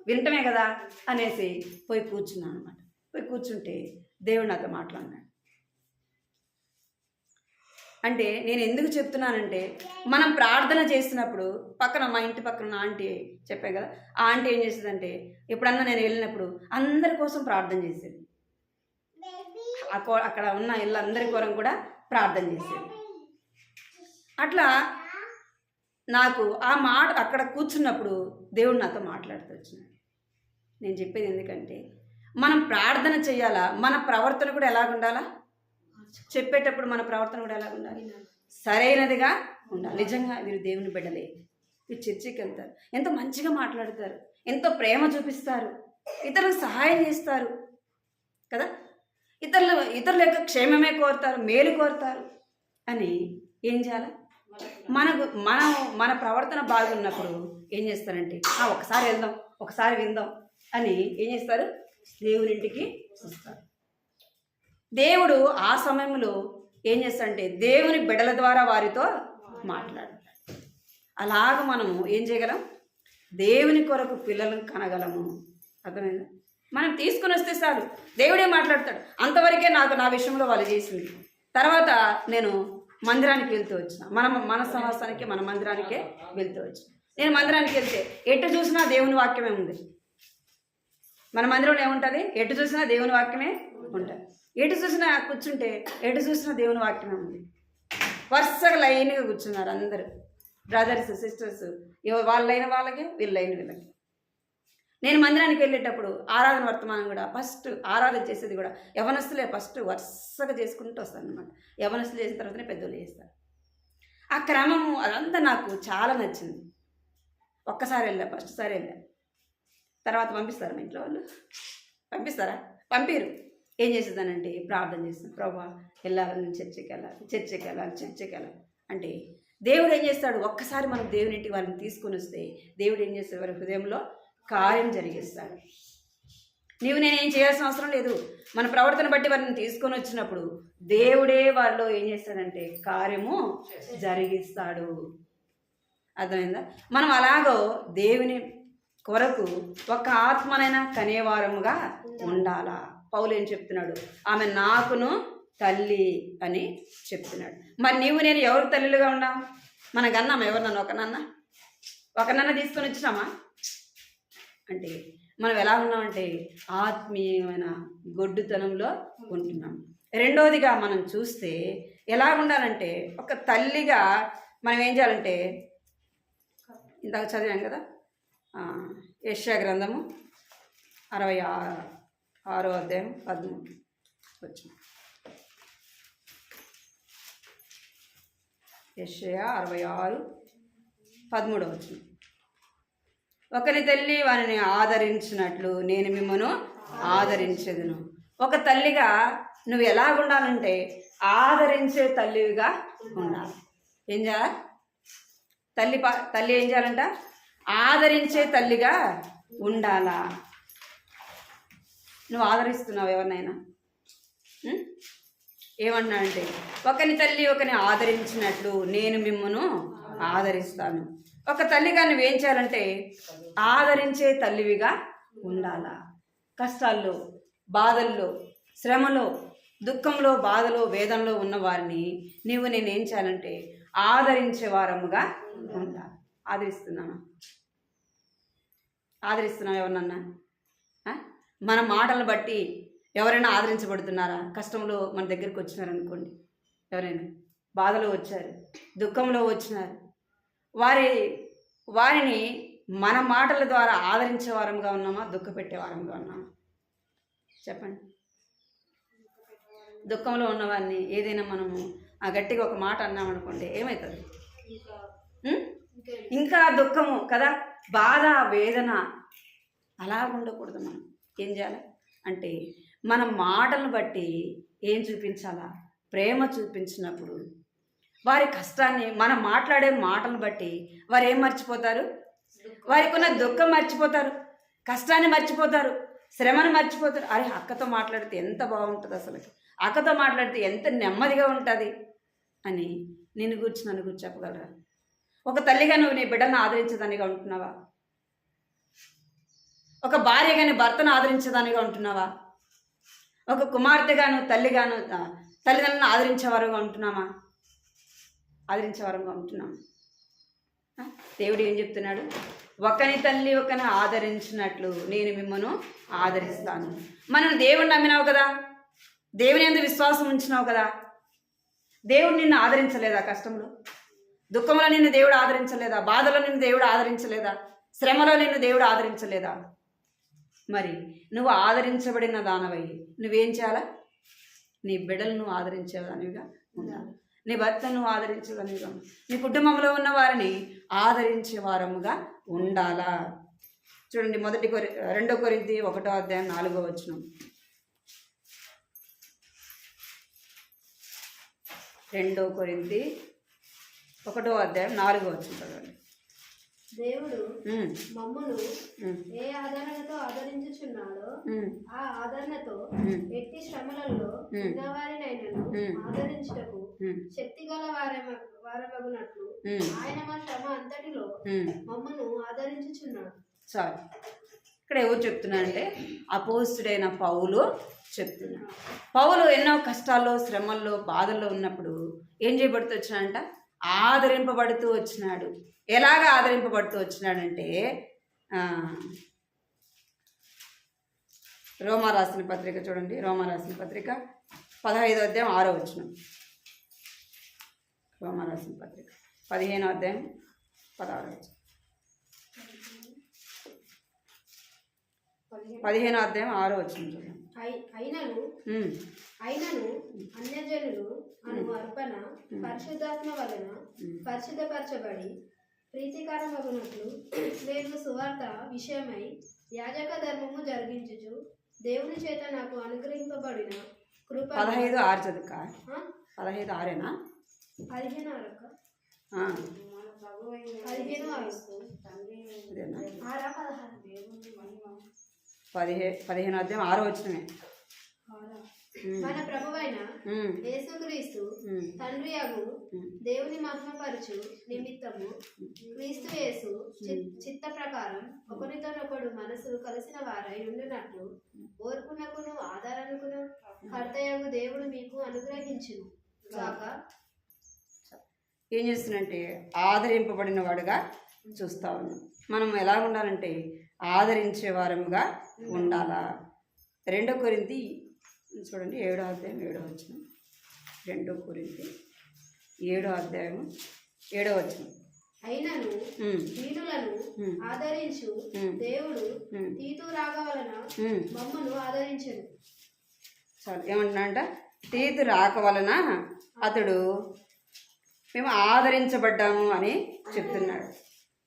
వినటమే కదా అనేసి పోయి కూర్చున్నాను అనమాట. పోయి కూర్చుంటే దేవుడు నాతో మాట్లాడినాడు. అంటే నేను ఎందుకు చెప్తున్నానంటే, మనం ప్రార్థన చేసినప్పుడు పక్కన, మా ఇంటి పక్కన ఆంటీ చెప్పాను కదా, ఆ ఆంటీ ఏం చేసేదంటే ఎప్పుడన్నా నేను వెళ్ళినప్పుడు అందరి కోసం ప్రార్థన చేసేది. అక్కడ ఉన్న ఇళ్ళందరి కొరకు కూడా ప్రార్థన చేసేది. అట్లా నాకు ఆ మాట అక్కడ కూర్చున్నప్పుడు దేవుడు నాతో మాట్లాడుతూ వచ్చినాడు. నేను చెప్పేది ఎందుకంటే, మనం ప్రార్థన చేయాలా, మన ప్రవర్తన కూడా ఎలాగుండాలా, చెప్పేటప్పుడు మన ప్రవర్తన కూడా ఎలాగుండాలి, సరైనదిగా ఉండాలి. నిజంగా వీరు దేవుని బిడ్డలే, వీరు చర్చికి వెళ్తారు, ఎంతో మంచిగా మాట్లాడతారు, ఎంతో ప్రేమ చూపిస్తారు, ఇతరులకు సహాయం చేస్తారు కదా, ఇతరుల యొక్క క్షేమమే కోరుతారు, మేలు కోరుతారు అని ఏం చేయాలి? మన ప్రవర్తన బాగున్నప్పుడు ఏం చేస్తారంటే ఒకసారి వెళ్దాం, ఒకసారి విందాం అని ఏం చేస్తారు? దేవుని ఇంటికి వస్తారు. దేవుడు ఆ సమయంలో ఏం చేస్తాడంటే దేవుని బిడ్డల ద్వారా వారితో మాట్లాడతాడు. అలాగ మనము ఏం చేయగలం? దేవుని కొరకు పిల్లలను కనగలము. అర్థమైందా? మనం తీసుకుని వస్తే చాలు, దేవుడే మాట్లాడతాడు. అంతవరకే నాకు నా విషయంలో వాళ్ళు చేసింది. తర్వాత నేను మందిరానికి వెళ్తూ వచ్చిన, మన సహవాసానికి, మన మందిరానికే వెళ్తూ వచ్చిన. నేను మందిరానికి వెళ్తే ఎటు చూసినా దేవుని వాక్యమే ఉంది. మన మందిరంలో ఏముంటుంది? ఎటు చూసినా దేవుని వాక్యమే ఉంటుంది. ఎటు చూసినా కూర్చుంటే ఎటు చూసినా దేవుని వాక్యమే ఉంది. వరుసగా లైన్గా కూర్చున్నారు అందరూ, బ్రదర్స్ సిస్టర్స్, వాళ్ళైన వాళ్ళకి, వీళ్ళైన వీళ్ళకి. నేను మందిరానికి వెళ్ళేటప్పుడు ఆరాధన వర్తమానం కూడా ఫస్ట్ ఆరాధన చేసేది కూడా యవనస్తులే ఫస్ట్ వరుసగా చేసుకుంటూ వస్తాను అనమాట. యవనస్తులు చేసిన తర్వాతనే పెద్దోళ్ళు చేస్తారు. ఆ క్రమము అదంతా నాకు చాలా నచ్చింది. ఒక్కసారి ఫస్ట్ సారి వెళ్ళా. తర్వాత పంపిస్తారా మీ ఇంట్లో వాళ్ళు? పంపిస్తారా? పంపిరు. ఏం చేసేదానంటే ప్రార్థన చేస్తాను, ప్రభా వెళ్ళాలని, చర్చికి వెళ్ళాలి అంటే దేవుడు ఏం చేస్తాడు? ఒక్కసారి మనం దేవుని ఇంటికి వాళ్ళని తీసుకొని వస్తే దేవుడు ఏం చేస్తాడు? వారి హృదయంలో కార్యం జరిగిస్తాడు. నీవు నేనేం చేయాల్సిన అవసరం లేదు. మన ప్రవర్తన బట్టి వారిని తీసుకొని వచ్చినప్పుడు దేవుడే వారిలో ఏం చేస్తాడంటే కార్యము జరిగిస్తాడు. అర్థమైందా? మనం అలాగో దేవుని కొరకు ఒక ఆత్మనైనా కనేవారముగా ఉండాలా. పౌలు ఏం చెప్తున్నాడు? ఆమె నాకును తల్లి అని చెప్తున్నాడు. మరి నీవు నేను ఎవరు తల్లిలుగా ఉన్నాం? మనకు అన్నామా? ఎవరినన్నా ఒకనన్నా తీసుకొని వచ్చినామా? అంటే మనం ఎలా ఉన్నామంటే ఆత్మీయమైన గొడ్డుతనంలో ఉంటున్నాం. రెండోదిగా మనం చూస్తే ఎలా ఉండాలంటే ఒక తల్లిగా మనం ఏం చేయాలంటే, ఇందాక చదివాం కదా యెషయా గ్రంథము 66వ అధ్యాయం 13 వచ్చిన యెషయా 66:13 వచ్చిన ఒకని తల్లి వారిని ఆదరించినట్లు నేను మిమ్మను ఆదరించేదును. ఒక తల్లిగా నువ్వు ఎలా ఉండాలంటే ఆదరించే తల్లిగా ఉండాలి. ఏం చేయాలి? తల్లి ఏం చేయాలంట? ఆదరించే తల్లిగా ఉండాలా. నువ్వు ఆదరిస్తున్నావు ఎవరినైనా? ఏమన్నాడంటే ఒకని తల్లి ఒకని ఆదరించినట్లు నేను మిమ్మను ఆదరిస్తాను. ఒక తల్లిగా నువ్వేం చేయాలంటే ఆదరించే తల్లివిగా ఉండాలా. కష్టాల్లో, బాధల్లో, శ్రమలో, దుఃఖంలో, బాధలో, వేదనలో ఉన్న వారిని నేనేం చేయాలంటే ఆదరించే వారముగా ఉండాలి. ఆదరిస్తున్నావా ఎవరినన్నా? మన మాటలను బట్టి ఎవరైనా ఆదరించబడుతున్నారా? కష్టంలో మన దగ్గరికి వచ్చినారనుకోండి, ఎవరైనా బాధలో వచ్చారు, దుఃఖంలో వచ్చినారు, వారిని మన మాటల ద్వారా ఆదరించే వారంగా ఉన్నామా, దుఃఖపెట్టే వారంగా ఉన్నామా? చెప్పండి. దుఃఖంలో ఉన్నవారిని ఏదైనా మనము గట్టిగా ఒక మాట అన్నామనుకోండి, ఏమవుతుంది? ఇంకా దుఃఖము కదా, బాధ, వేదన. అలా ఉండకూడదు. మనం ఏం చేయాలి అంటే మన మాటలను బట్టి ఏం చూపించాలా? ప్రేమ చూపించినప్పుడు వారి కష్టాన్ని, మనం మాట్లాడే మాటలను బట్టి వారు ఏం మర్చిపోతారు? వారికి ఉన్న దుఃఖం మర్చిపోతారు, కష్టాన్ని మర్చిపోతారు, శ్రమను మర్చిపోతారు. అరే అక్కతో మాట్లాడితే ఎంత బాగుంటుంది, అసలు అక్కతో మాట్లాడితే ఎంత నెమ్మదిగా ఉంటుంది అని నన్ను గురించి చెప్పగలరా? ఒక తల్లిగా నువ్వు నీ బిడ్డను ఆదరించేదానిగా ఉంటున్నావా? ఒక భార్యగాని భర్తను ఆదరించేదానిగా ఉంటున్నావా? ఒక కుమార్తెగాను తల్లిగాను తల్లిదండ్రులను ఆదరించేవారుగా ఉంటున్నామా? ఆదరించేవారుగా ఉంటున్నామా? దేవుడు ఏం చెప్తున్నాడు? ఒకని తల్లి ఒకని ఆదరించినట్లు నేను మిమ్మను ఆదరిస్తాను. మనం దేవుడిని నమ్మినావు కదా, దేవుని యందు విశ్వాసం ఉంచినావు కదా, దేవుడు నిన్ను ఆదరించలేదా? కష్టంలో, దుఃఖంలో నిన్ను దేవుడు ఆదరించలేదా? బాధలో నిన్ను దేవుడు ఆదరించలేదా? శ్రమలో నిన్ను దేవుడు ఆదరించలేదా? మరి నువ్వు ఆదరించబడిన దానవై నువ్వేం చేయాలా? నీ బిడ్డలను నువ్వు ఆదరించేదానివిగా ఉండాలి. నీ భర్తను నువ్వు ఆదరించేదానివిగా ఉండాలి. నీ కుటుంబంలో ఉన్న వారిని ఆదరించే వారముగా ఉండాలా. చూడండి, 2 కొరింథీ 1వ అధ్యాయం 4వ వచనం. 2 కొరింథీ 1వ అధ్యాయం 4వ వచనం చదవండి. దేవుడు మమ్మును ఏ ఆదరణతో ఆదరించుచున్నాడో ఆ ఆదరణతో ఎట్టి శ్రమలలో ఉన్నవారినైనను ఆదరించుటకు శక్తి గల వారమగునట్లు ఆయన మా శ్రమ అంతటిలో మమ్మును ఆదరించుచున్నాడు. సారీ, ఇక్కడ ఎవరు చెప్తున్నారంటే అపోస్తుడైన పౌలు చెప్తున్నాడు. పౌలు ఎన్నో కష్టాల్లో, శ్రమల్లో, బాధల్లో ఉన్నప్పుడు ఏం చేయబడుతూ వచ్చినాడంట? ఆదరింపబడుతూ వచ్చినాడు. ఎలాగ ఆదరింపబడుతూ వచ్చినాడంటే రోమా రాసిన పత్రిక చూడండి, రోమా రాసిన పత్రిక 15వ అధ్యాయం 6వ వచనం. రోమా రాసిన పత్రిక 15వ అధ్యాయం 16వ వచనం. 15వ అధ్యాయం 6వ వచనం చూడండి. అయినను అన్యజనులు అను అర్పణ పరిశుద్ధాత్మ వలన పరిశుద్ధపరచబడి ప్రీతికరమగునట్లు మేము సువార్త విషయమై యాజక ధర్మము జరిగించుచు దేవుని చేత నాకు అనుగ్రహింపబడిన కృప 15:6 చదువుక. ఆ? 15:6 15 ఆరక్క? 15 ఆరా 15 అధ్యాయం 6వ వచనమే. మన ప్రభువైన యేసుక్రీస్తు తండ్రి అగు దేవుని మహిమపరచు నిమిత్తము క్రీస్తు యేసు చిత్త ప్రకారం ఒకరితోనొకడు మనసు కలిసిన వారై ఉండునట్లు ఓర్పునకును ఆదరణకును కర్తయగు దేవుడు మీకు అనుగ్రహించును గాక. ఏం చేస్తున్నంటే ఆదరింపబడిన వాడుగా చూస్తా ఉన్నాం. మనం ఎలా ఉండాలంటే ఆదరించే వారముగా ఉండాలా. 2 కొరింథీ చూడండి 7వ అధ్యాయం 7వ వచనం. 2 కొరింథీ 7వ అధ్యాయం 7వ వచనం. అయినను దీనులను ఆదరించు దేవుడు తీతు రాక వలన మమ్మను ఆదరించను. చాలు. ఏమంటున్నాడంట? తీతు రాక వలన అతడు మేము ఆదరించబడ్డాము అని చెప్తున్నాడు.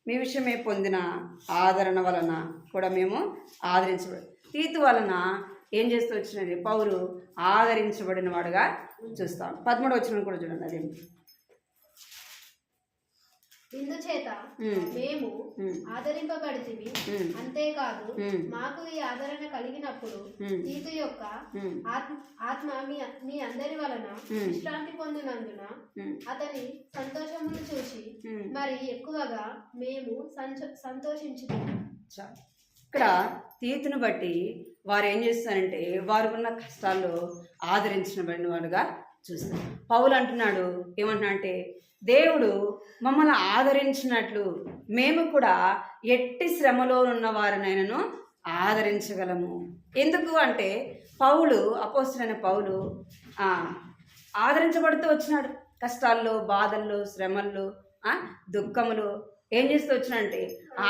మీ విషయమే పొందిన ఆదరణ వలన కూడా మేము ఆదరించబడి, తీతు వలన ఏం చేస్తూ వచ్చినది? పౌలు ఆదరించబడిన వాడుగా చూస్తాం. 13వ వచనం కూడా చూడండి. అదేంటి? ఇందుచేత మేము ఆదరింపబడితిమి, అంతేకాదు మాకు ఈ ఆదరణ కలిగినప్పుడు తీతు యొక్క ఆత్మ మీ అందరి వలన విశ్రాంతి పొందినందున అతని సంతోషమును చూసి మరి ఎక్కువగా మేము సంతోషించుతాము. ఇక్కడ తీతును బట్టి వారు ఏం చేస్తారంటే వారుకున్న కష్టాల్లో ఆదరించబడిన వాడుగా చూస్తారు. పౌలు అంటున్నాడు, ఏమంటున్నా అంటే దేవుడు మమ్మల్ని ఆదరించినట్లు మేము కూడా ఎట్టి శ్రమలో ఉన్న వారినైనాను ఆదరించగలము. ఎందుకు అంటే పౌలు, అపోస్తలుడైన పౌలు ఆదరించబడుతూ వచ్చినాడు. కష్టాల్లో, బాధల్లో, శ్రమల్లో, దుఃఖములు ఏం చేస్తూ వచ్చినంటే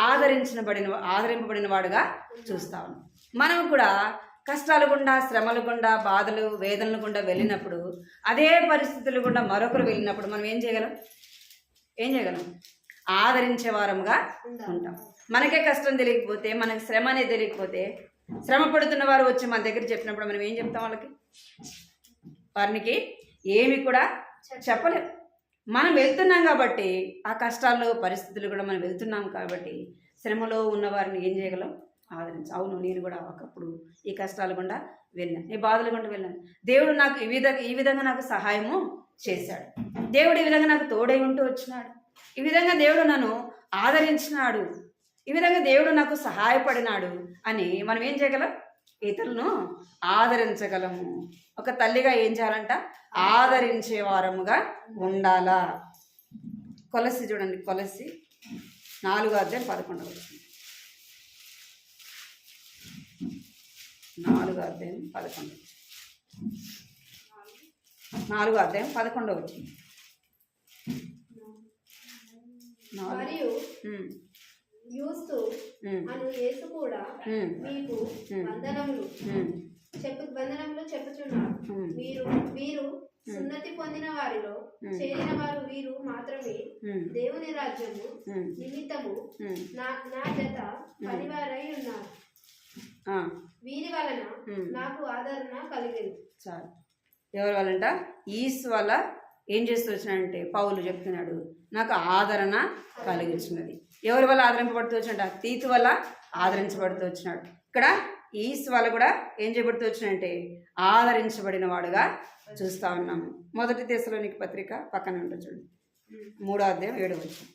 ఆదరింపబడిన వాడుగా చూస్తాము. మనం కూడా కష్టాలు గుండా, శ్రమలు గుండా, బాధలు, వేదనలు గుండా వెళ్ళినప్పుడు, అదే పరిస్థితులు గుండా మరొకరు వెళ్ళినప్పుడు మనం ఏం చేయగలం? ఆదరించే వారముగా ఉంటాం. మనకే కష్టం తెలియకపోతే, మనకి శ్రమ అనేది తెలియకపోతే, శ్రమ పడుతున్న వారు వచ్చి మన దగ్గర చెప్పినప్పుడు మనం ఏం చెప్తాం? వారికి ఏమి కూడా చెప్పలేం. మనం వెళ్తున్నాం కాబట్టి, ఆ కష్టాల్లో పరిస్థితులు కూడా మనం వెళ్తున్నాం కాబట్టి, శ్రమలో ఉన్న వారిని ఏం చేయగలం? అవును, నేను కూడా ఒకప్పుడు ఈ కష్టాల గుండా వెళ్ళాను, ఈ బాధల గుండా వెళ్ళాను. దేవుడు నాకు ఈ విధంగా నాకు సహాయము చేశాడు. దేవుడు ఈ విధంగా నాకు తోడై ఉంటూ వచ్చినాడు. ఈ విధంగా దేవుడు నన్ను ఆదరించినాడు. ఈ విధంగా దేవుడు నాకు సహాయపడినాడు అని మనం ఏం చేయగలం? ఇతరులను ఆదరించగలము. ఒక తల్లిగా ఏం చేయాలంట? ఆదరించే వారముగా ఉండాలా. కొలసి చూడండి, కొలసి 4వ అధ్యాయం 11వ వచనం. 4వ అధ్యాయం 11వ వచనం. మరియు యూస్తు అను యేసు కూడా మీకు వందనములు చెప్పుచున్నారు. వీరు సున్నతి పొందిన వారిలో చేరిన వారు వీరు మాత్రమే దేవుని రాజ్యము నిమిత్తము నా జత పనివారై ఉన్నారు. వీరి వలన నాకు ఆదరణ కలిగింది. చాలు. ఎవరి వల్లంట? ఈసు వల్ల ఏం చేస్తూ వచ్చినాడంటే పౌలు చెప్తున్నాడు, నాకు ఆదరణ కలిగించినది. ఎవరి వల్ల ఆదరింపబడుతూ వచ్చినట్ట? తీతు వల్ల ఆదరించబడుతూ వచ్చినాడు. ఇక్కడ ఈసు వల్ల కూడా ఏం చేయబడుతూ వచ్చినంటే ఆదరించబడిన వాడుగా చూస్తా ఉన్నాము. 1 తెస్సలోనికీ పత్రిక పక్కన ఉంటుంది చూడండి, 3వ అధ్యాయం 7వ వచనం.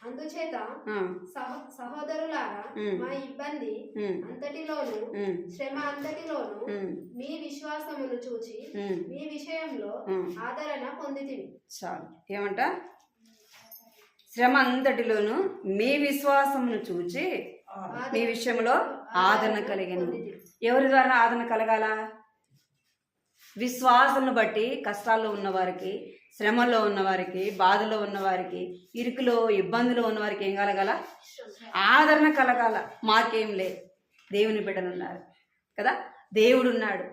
అందుచేత సహోదరులారా, మా ఇబ్బంది అంతటిలోను శ్రమ అంతటిలోను మీ విశ్వాసమును చూచి మీ విషయంలో ఆదరణ పొందితిమి. చాలు. ఏమంట? శ్రమ అంతటిలోను మీ విశ్వాసమును చూచి మీ విషయంలో ఆదరణ కలిగిన. ఎవరి ద్వారా ఆదరణ కలగాల? విశ్వాసమును బట్టి కష్టాల్లో ఉన్నవారికి, శ్రమలో ఉన్నవారికి, బాధలో ఉన్నవారికి, ఇరుకులో ఇబ్బందులో ఉన్నవారికి ఏం కలగాల? ఆదరణ కలగాల. మాకేం లేదు, దేవుని బిడ్డలు ఉన్నారు కదా, దేవుడు ఉన్నాడు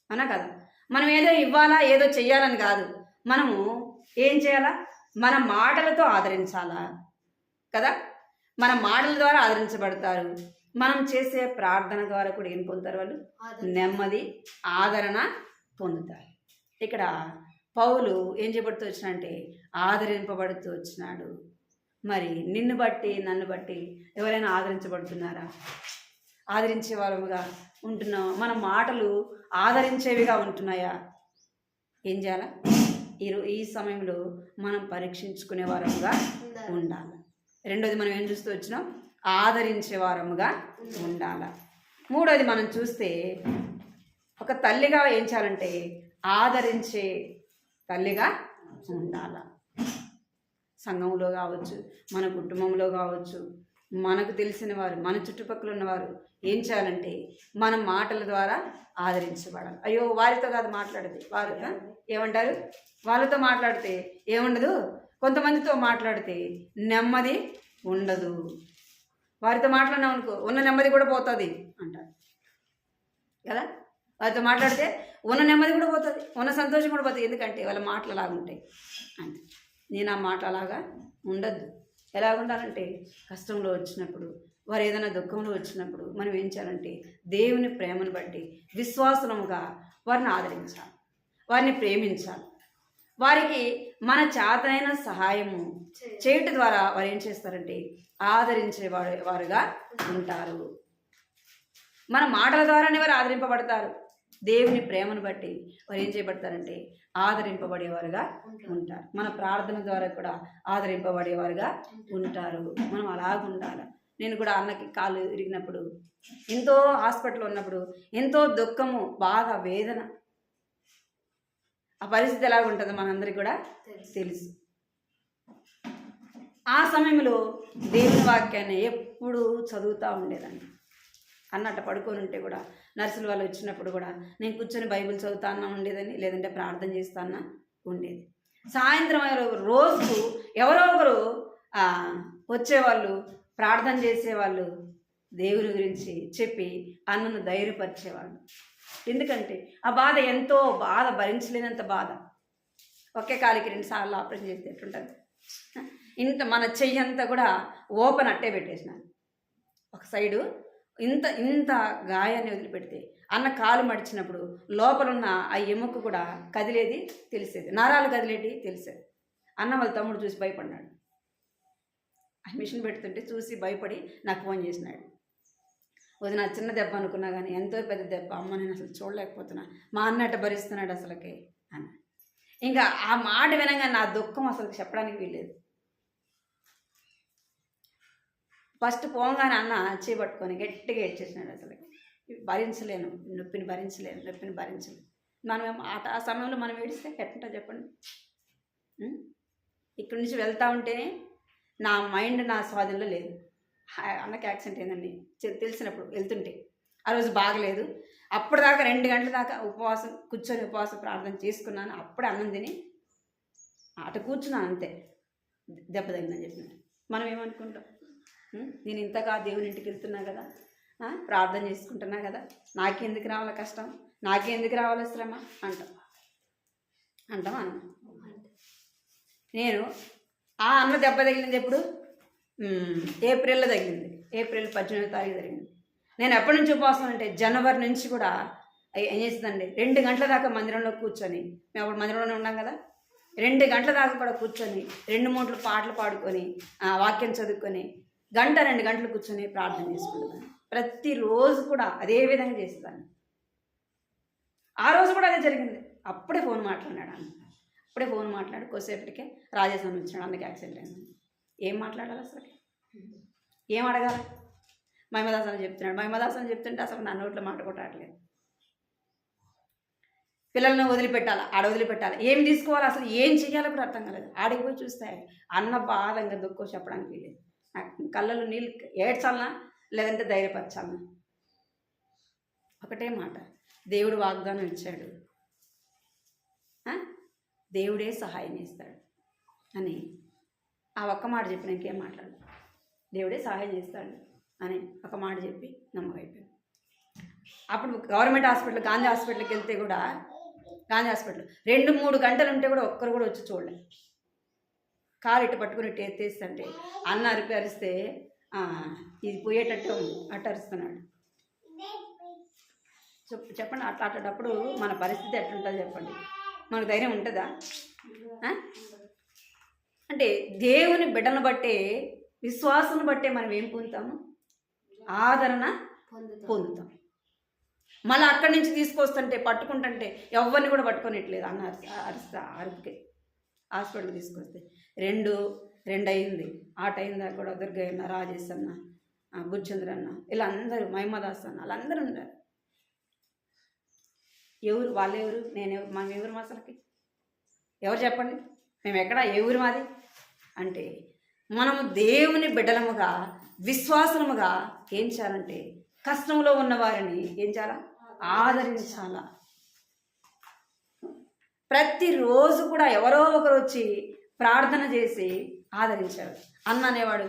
అనా కదా. మనం ఏదో ఇవ్వాలా, ఏదో చెయ్యాలని కాదు, మనము ఏం చేయాలా? మన మాటలతో ఆదరించాలా కదా. మన మాటల ద్వారా ఆదరించబడతారు. మనం చేసే ప్రార్థన ద్వారా కూడా ఏం పొందుతారు? వాళ్ళు నెమ్మది, ఆదరణ పొందుతారు. ఇక్కడ పౌలు ఏం చేయబడుతూ వచ్చినంటే ఆదరింపబడుతూ వచ్చినాడు. మరి నిన్ను బట్టి నన్ను బట్టి ఎవరైనా ఆదరించబడుతున్నారా? ఆదరించే వారముగా ఉంటున్నాం? మన మాటలు ఆదరించేవిగా ఉంటున్నాయా? ఏం చేయాలా? ఈ సమయంలో మనం పరీక్షించుకునే వారముగా ఉండాలి. రెండోది మనం ఏం చూస్తూ వచ్చినాం? ఆదరించే వారముగా ఉండాలి. మూడోది మనం చూస్తే ఒక తల్లిగా ఏం చేయాలంటే ఆదరించే తల్లిగా ఉండాలి. సంఘంలో కావచ్చు, మన కుటుంబంలో కావచ్చు, మనకు తెలిసిన వారు, మన చుట్టుపక్కల ఉన్నవారు ఏం చేయాలంటే మన మాటల ద్వారా ఆదరించబడాలి. అయ్యో వారితో కాదు మాట్లాడేది, వారు ఏమంటారు? వాళ్ళతో మాట్లాడితే ఏముండదు, కొంతమందితో మాట్లాడితే నెమ్మది ఉండదు. వారితో మాట్లాడినాం అనుకో ఉన్న నెమ్మది కూడా పోతుంది అంటారు కదా. వారితో మాట్లాడితే ఉన్న నెమ్మది కూడా పోతుంది, ఉన్న సంతోషం కూడా పోతుంది. ఎందుకంటే వాళ్ళ మాటలు అలాగా ఉంటాయి అంటే నేను ఆ మాట అలాగా ఉండద్దు. ఎలా ఉండాలంటే కష్టంలో వచ్చినప్పుడు, వారు ఏదైనా దుఃఖంలో వచ్చినప్పుడు మనం ఏం చేయాలంటే దేవుని ప్రేమను బట్టి విశ్వాసముగా వారిని ఆదరించాలి, వారిని ప్రేమించాలి. వారికి మన చేతనైన సహాయము చేయటం ద్వారా వారు ఏం చేస్తారంటే ఆదరించే వారుగా ఉంటారు. మన మాటల ద్వారానే వారు ఆదరింపబడతారు. దేవుని ప్రేమను బట్టి వారు ఏం చేయబడతారంటే ఆదరింపబడేవారుగా ఉంటారు. మన ప్రార్థన ద్వారా కూడా ఆదరింపబడేవారుగా ఉంటారు. మనం అలాగ ఉండాలి. నేను కూడా అన్నకి కాలు ఇరిగినప్పుడు, ఎంతో హాస్పిటల్లో ఉన్నప్పుడు ఎంతో దుఃఖము, బాధ, వేదన, ఆ పరిస్థితి ఎలాగ ఉంటుందో మనందరికీ కూడా తెలుసు. ఆ సమయంలో దేవుని వాక్యాన్ని ఎప్పుడు చదువుతూ ఉండేదాన్ని. అన్నట్టు పడుకొని ఉంటే కూడా నర్సులు వాళ్ళు వచ్చినప్పుడు కూడా నేను కూర్చొని బైబిల్ చదువుతా అన్నా ఉండేదని, లేదంటే ప్రార్థన చేస్తా అన్నా ఉండేది. సాయంత్రం రోజు ఎవరో ఒకరు వచ్చేవాళ్ళు, ప్రార్థన చేసేవాళ్ళు, దేవుని గురించి చెప్పి అన్నను ధైర్యపరిచేవాళ్ళు. ఎందుకంటే ఆ బాధ ఎంతో బాధ, భరించలేనంత బాధ. ఒకే కాలికి 2 సార్లు ఆపరేషన్ చేస్తే ఎట్లుంటుంది? మన చెయ్యి అంతా కూడా ఓపెన్ అట్టే పెట్టేసినాను. ఒక సైడు ఇంత గాయాన్ని వదిలిపెడితే అన్న కాలు మడిచినప్పుడు లోపలున్న ఆ ఎముక కూడా కదిలేది తెలిసేది, నరాలు కదిలేది తెలిసేది. అన్న వాళ్ళ తమ్ముడు చూసి భయపడినాడు. ఆ మిషన్ పెడుతుంటే చూసి భయపడి నాకు ఫోన్ చేసినాడు. వదిన చిన్న దెబ్బ అనుకున్నా కానీ ఎంతో పెద్ద దెబ్బ, అమ్మ నేను అసలు చూడలేకపోతున్నా, మా అన్నట్టు భరిస్తున్నాడు అసలుకి అన్న. ఇంకా ఆ మాట వినగా నా దుఃఖం అసలు చెప్పడానికి వీల్లేదు. ఫస్ట్ పోగానే అన్న చేపట్టుకొని గట్టిగా ఏడ్చేసినాడు. అసలు భరించలేను, నొప్పిని భరించలేను. మనం ఆ సమయంలో మనం ఏడిస్తే ఎట్టుంటా చెప్పండి. ఇక్కడి నుంచి వెళ్తూ ఉంటేనే నా మైండ్ నా స్వాధీనంలో లేదు. అన్నకి యాక్సిడెంట్ అయిందండి తెలిసినప్పుడు వెళ్తుంటే ఆ రోజు బాగలేదు. అప్పటిదాకా 2 గంటల దాకా ఉపవాసం ప్రార్థన చేసుకున్నాను. అప్పుడే అన్నం తిని అటు కూర్చున్నాను, అంతే దెబ్బ తగిలిందని చెప్పినట్టు. మనం ఏమనుకుంటాం? నేను ఇంతగా దేవుని ఇంటికి వెళ్తున్నా కదా, ప్రార్థన చేసుకుంటున్నా కదా, నాకెందుకు రావాల కష్టం, నాకెందుకు రావాల శ్రమ అంటాం అన్న. నేను ఆ అన్న దెబ్బ తగిలింది ఎప్పుడు? ఏప్రిల్లో తగిలింది. ఏప్రిల్ 18వ తారీఖు జరిగింది. నేను ఎప్పటి నుంచి ఉపవాసం అంటే జనవరి నుంచి కూడా ఏం చేస్తుందండి, 2 గంటల దాకా మందిరంలో కూర్చొని, మేము అప్పుడు మందిరంలోనే ఉన్నాం కదా, 2 గంటల దాకా కూడా కూర్చొని 2-3 పాటలు పాడుకొని వాక్యం చదువుకొని 1-2 గంటలు కూర్చొని ప్రార్థన చేసుకుంటాను. ప్రతిరోజు కూడా అదే విధంగా చేసేదాన్ని. ఆ రోజు కూడా అదే జరిగింది. అప్పుడే ఫోన్ మాట్లాడాడు అన్న. అప్పుడే ఫోన్ మాట్లాడి కొద్దిసేపటికే రాజేశ్వరం వచ్చినాడు, అన్నకి యాక్సిడెంట్ అయింది. ఏం మాట్లాడాలి అసలు, ఏం అడగాలి? మహిమదాసని చెప్తున్నాడు. మహిమదాసని చెప్తుంటే అసలు నా నోట్లో మాట కూడా రావట్లేదు. పిల్లలను వదిలిపెట్టాలి, ఆడ వదిలిపెట్టాలి, ఏం తీసుకోవాలి, అసలు ఏం చెయ్యాలో కూడా అర్థం కాలేదు. ఆడికి పోయి చూస్తే అన్న బాధంగా దుఃఖం చెప్పడానికి లేదు. నాకు కళ్ళలో నీళ్ళు ఏడ్చాలనా లేదంటే ధైర్యపరచాలనా? ఒకటే మాట, దేవుడు వాగ్దానం ఇచ్చాడు, దేవుడే సహాయం చేస్తాడు అని ఆ ఒక్క మాట చెప్పి ఇంకేం మాట్లాడు. దేవుడే సహాయం చేస్తాడు అని ఒక మాట చెప్పి నమ్మకైపోయాను. అప్పుడు గవర్నమెంట్ హాస్పిటల్, గాంధీ హాస్పిటల్కి వెళ్తే కూడా, గాంధీ హాస్పిటల్ 2-3 గంటలు ఉంటే కూడా ఒక్కరు కూడా వచ్చి చూడలేదు. కాలు ఇటు పట్టుకుని ఇటు ఎత్తేస్తుంటే అన్న అరిస్తే ఇది పోయేటట్టు అట్టరుస్తున్నాడు. చెప్పండి, అట్లాంటప్పుడు మన పరిస్థితి ఎట్లుంటుందో చెప్పండి. మనకు ధైర్యం ఉంటుందా? అంటే దేవుని బిడ్డలను బట్టే, విశ్వాసం బట్టే మనం ఏం పొందుతాము? ఆదరణ పొందుతాం. మళ్ళీ అక్కడి నుంచి తీసుకొస్తుంటే పట్టుకుంటుంటే ఎవరిని కూడా పట్టుకోనిట్లేదు అన్న అరుపుకే హాస్పిటల్కి తీసుకొస్తే రెండు అయింది. ఆ టైం దాకా కూడా దుర్గయ్య, రాజేష్ అన్న, బుజ్చంద్ర అన్న, ఇలా అందరూ, మహిమదాస్ అన్న, వాళ్ళందరూ ఉన్నారు. ఎవరు వాళ్ళెవరు, నేనెవరు, మనం ఎవరు అసలుకి? ఎవరు చెప్పండి? మేము ఎక్కడ, ఏ ఊరు మాది అంటే మనము దేవుని బిడ్డలముగా, విశ్వాసముగా ఏం చేయాలంటే కష్టంలో ఉన్న వారిని ఏం చేయాలా? ఆదరించాలా. ప్రతిరోజు కూడా ఎవరో ఒకరు వచ్చి ప్రార్థన చేసి ఆదరించాడు. అన్న అనేవాడు,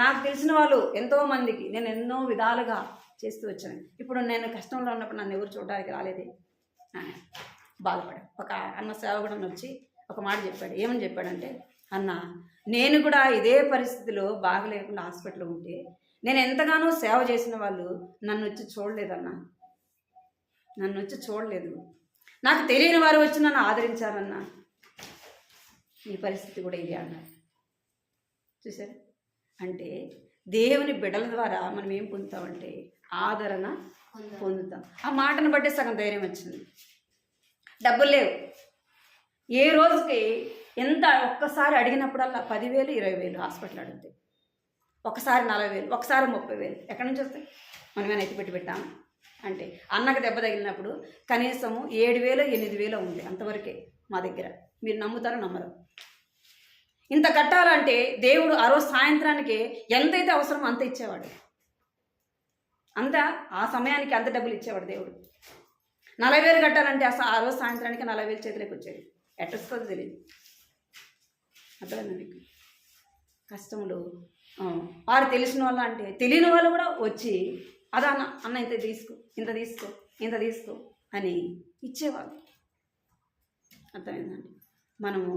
నాకు తెలిసిన వాళ్ళు ఎంతోమందికి నేను ఎన్నో విధాలుగా చేస్తూ వచ్చాను. ఇప్పుడు నేను కష్టంలో ఉన్నప్పుడు నన్ను ఎవరు చూడడానికి రాలేదే అని బాధపడాడు. ఒక అన్న సేవకుడు వచ్చి ఒక మాట చెప్పాడు. ఏమని చెప్పాడంటే, అన్న నేను కూడా ఇదే పరిస్థితిలో బాగలేకుండా హాస్పిటల్లో ఉంటే నేను ఎంతగానో సేవ చేసిన వాళ్ళు నన్ను వచ్చి చూడలేదన్నా, నన్ను వచ్చి చూడలేదు. నాకు తెలియని వారు వచ్చి నన్ను ఆదరించారన్నా. ఈ పరిస్థితి కూడా ఇదే అన్నారు. చూసారు? అంటే దేవుని బిడ్డల ద్వారా మనం ఏం పొందుతామంటే ఆదరణ పొందుతాం. ఆ మాటను బట్టే సగం ధైర్యం వచ్చింది. డబ్బులు లేవు. ఏ రోజుకి ఎంత ఒక్కసారి అడిగినప్పుడల్లా 10,000, 20,000 హాస్పిటల్ అడిగితే, ఒకసారి 40,000, ఒకసారి 30,000. ఎక్కడి నుంచి వస్తాయి? మనమేనా ఎత్తి పెట్టి పెట్టాము అంటే అన్నకు దెబ్బ తగిలినప్పుడు కనీసము 7,000, 8,000 ఉంది. అంతవరకే మా దగ్గర. మీరు నమ్ముతారో నమ్మరు. ఇంత కట్టాలంటే దేవుడు ఆ రోజు సాయంత్రానికి ఎంతైతే అవసరమో అంత ఇచ్చేవాడు. అంత ఆ సమయానికి అంత డబ్బులు ఇచ్చేవాడు దేవుడు. 40,000 కట్టాలంటే ఆ రోజు సాయంత్రానికి 40,000 చేతిలోకి వచ్చేది. ఎట్టొస్తుందో తెలియదు. అర్థమైందా మీకు? కష్టములు వారు తెలిసిన వాళ్ళు అంటే తెలియని వాళ్ళు కూడా వచ్చి అదా అన్న ఇంత తీసుకో, ఇంత తీసుకో, ఇంత తీసుకో అని ఇచ్చేవాళ్ళు. అర్థమైందండి? మనము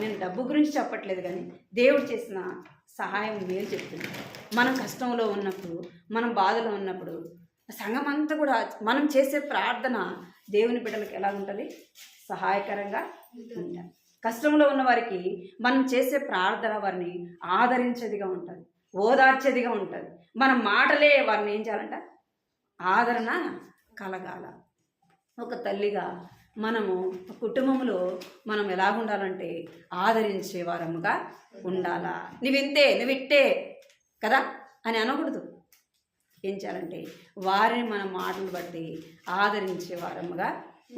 నేను డబ్బు గురించి చెప్పట్లేదు, కానీ దేవుడు చేసిన సహాయం మేలు చెప్తుంది. మనం కష్టంలో ఉన్నప్పుడు, మనం బాధలో ఉన్నప్పుడు సంఘం అంతా కూడా మనం చేసే ప్రార్థన దేవుని బిడ్డలకు ఎలా ఉంటుంది? సహాయకరంగా ఉంటుంది. కష్టంలో ఉన్న వారికి మనం చేసే ప్రార్థన వారిని ఆదరించేదిగా ఉంటుంది, ఓదార్చేదిగా ఉంటుంది. మన మాటలే వారిని ఏం చేయాలంట? ఆదరణ కలగాల. ఒక తల్లిగా మనము కుటుంబంలో మనం ఎలా ఉండాలంటే ఆదరించే వారముగా ఉండాలా. నువ్వింతే, నువ్విట్టే కదా అని అనకూడదు. ఏం చేయాలంటే వారిని మన మాటలు బట్టి ఆదరించే వారముగా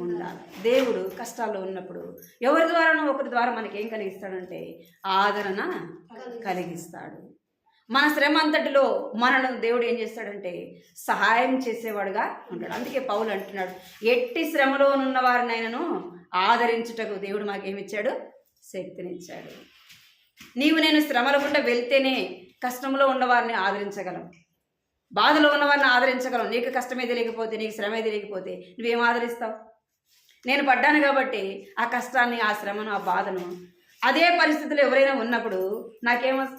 ఉండాలి. దేవుడు కష్టాల్లో ఉన్నప్పుడు ఎవరి ద్వారానో ఒకరి ద్వారా మనకి ఏం కలిగిస్తాడంటే ఆదరణ కలిగిస్తాడు. మన శ్రమ అంతటిలో మనను దేవుడు ఏం చేస్తాడంటే సహాయం చేసేవాడుగా ఉంటాడు. అందుకే పౌలు అంటున్నాడు, ఎట్టి శ్రమలో ఉన్న వారినైనాను ఆదరించుటకు దేవుడు మాకేమిచ్చాడు? శక్తినిచ్చాడు. నేను శ్రమల గుండా వెళ్తేనే కష్టంలో ఉన్నవారిని ఆదరించగలం, బాధలో ఉన్నవారిని ఆదరించగలం. నీకు కష్టమే తెలియకపోతే, నీకు శ్రమే తెలియకపోతే నువ్వేం ఆదరిస్తావు? నేను పడ్డాను కాబట్టి ఆ కష్టాన్ని, ఆ శ్రమను, ఆ బాధను, అదే పరిస్థితులు ఎవరైనా ఉన్నప్పుడు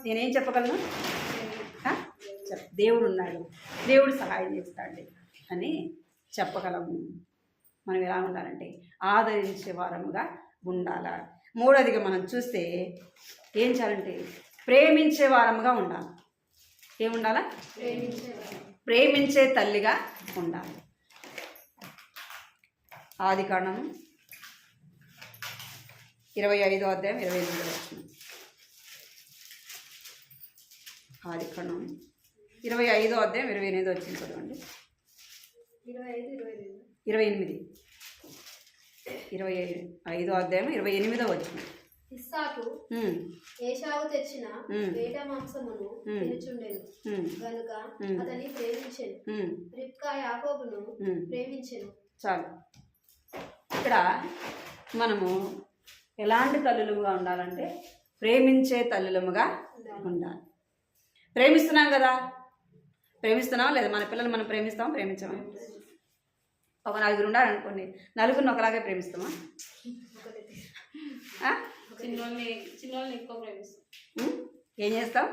నేనేం చెప్పగలను? దేవుడు ఉన్నాడు, దేవుడు సహాయం చేస్తాడు అని చెప్పగలము. మనం ఎలా ఉండాలంటే ఆదరించే వారముగా ఉండాలా. మూడోదిగా మనం చూస్తే ఏం చేయాలంటే ప్రేమించే వారముగా ఉండాలి. ఏముండాలా? ప్రేమించే తల్లిగా ఉండాలి. ఆదికాండము 25వ అధ్యాయం 28వ వచనం. ఆదికాండము 25వ అధ్యాయం 28వ వచనం చదవండి. 25వ అధ్యాయం 28వ వచనం. ఇస్సాకు ఏశావు తెచ్చిన వేట మాంసమును తినుచుండెను గనుక అతని ప్రేమించెను. రిబ్కా యాకోబును ప్రేమించెను. చాలు. ఇక్కడ మనము ఎలాంటి తల్లులుగా ఉండాలంటే ప్రేమించే తల్లులముగా ఉండాలి. ప్రేమిస్తున్నాం కదా, ప్రేమిస్తున్నాం లేదా? మన పిల్లలు మనం ప్రేమించామా? ఒక 4 ఉండాలనుకోండి, 4 ఒకలాగే ప్రేమిస్తామా? చిన్నోళ్ళని ఎక్కువ ప్రేమిస్తాం. ఏం చేస్తాం?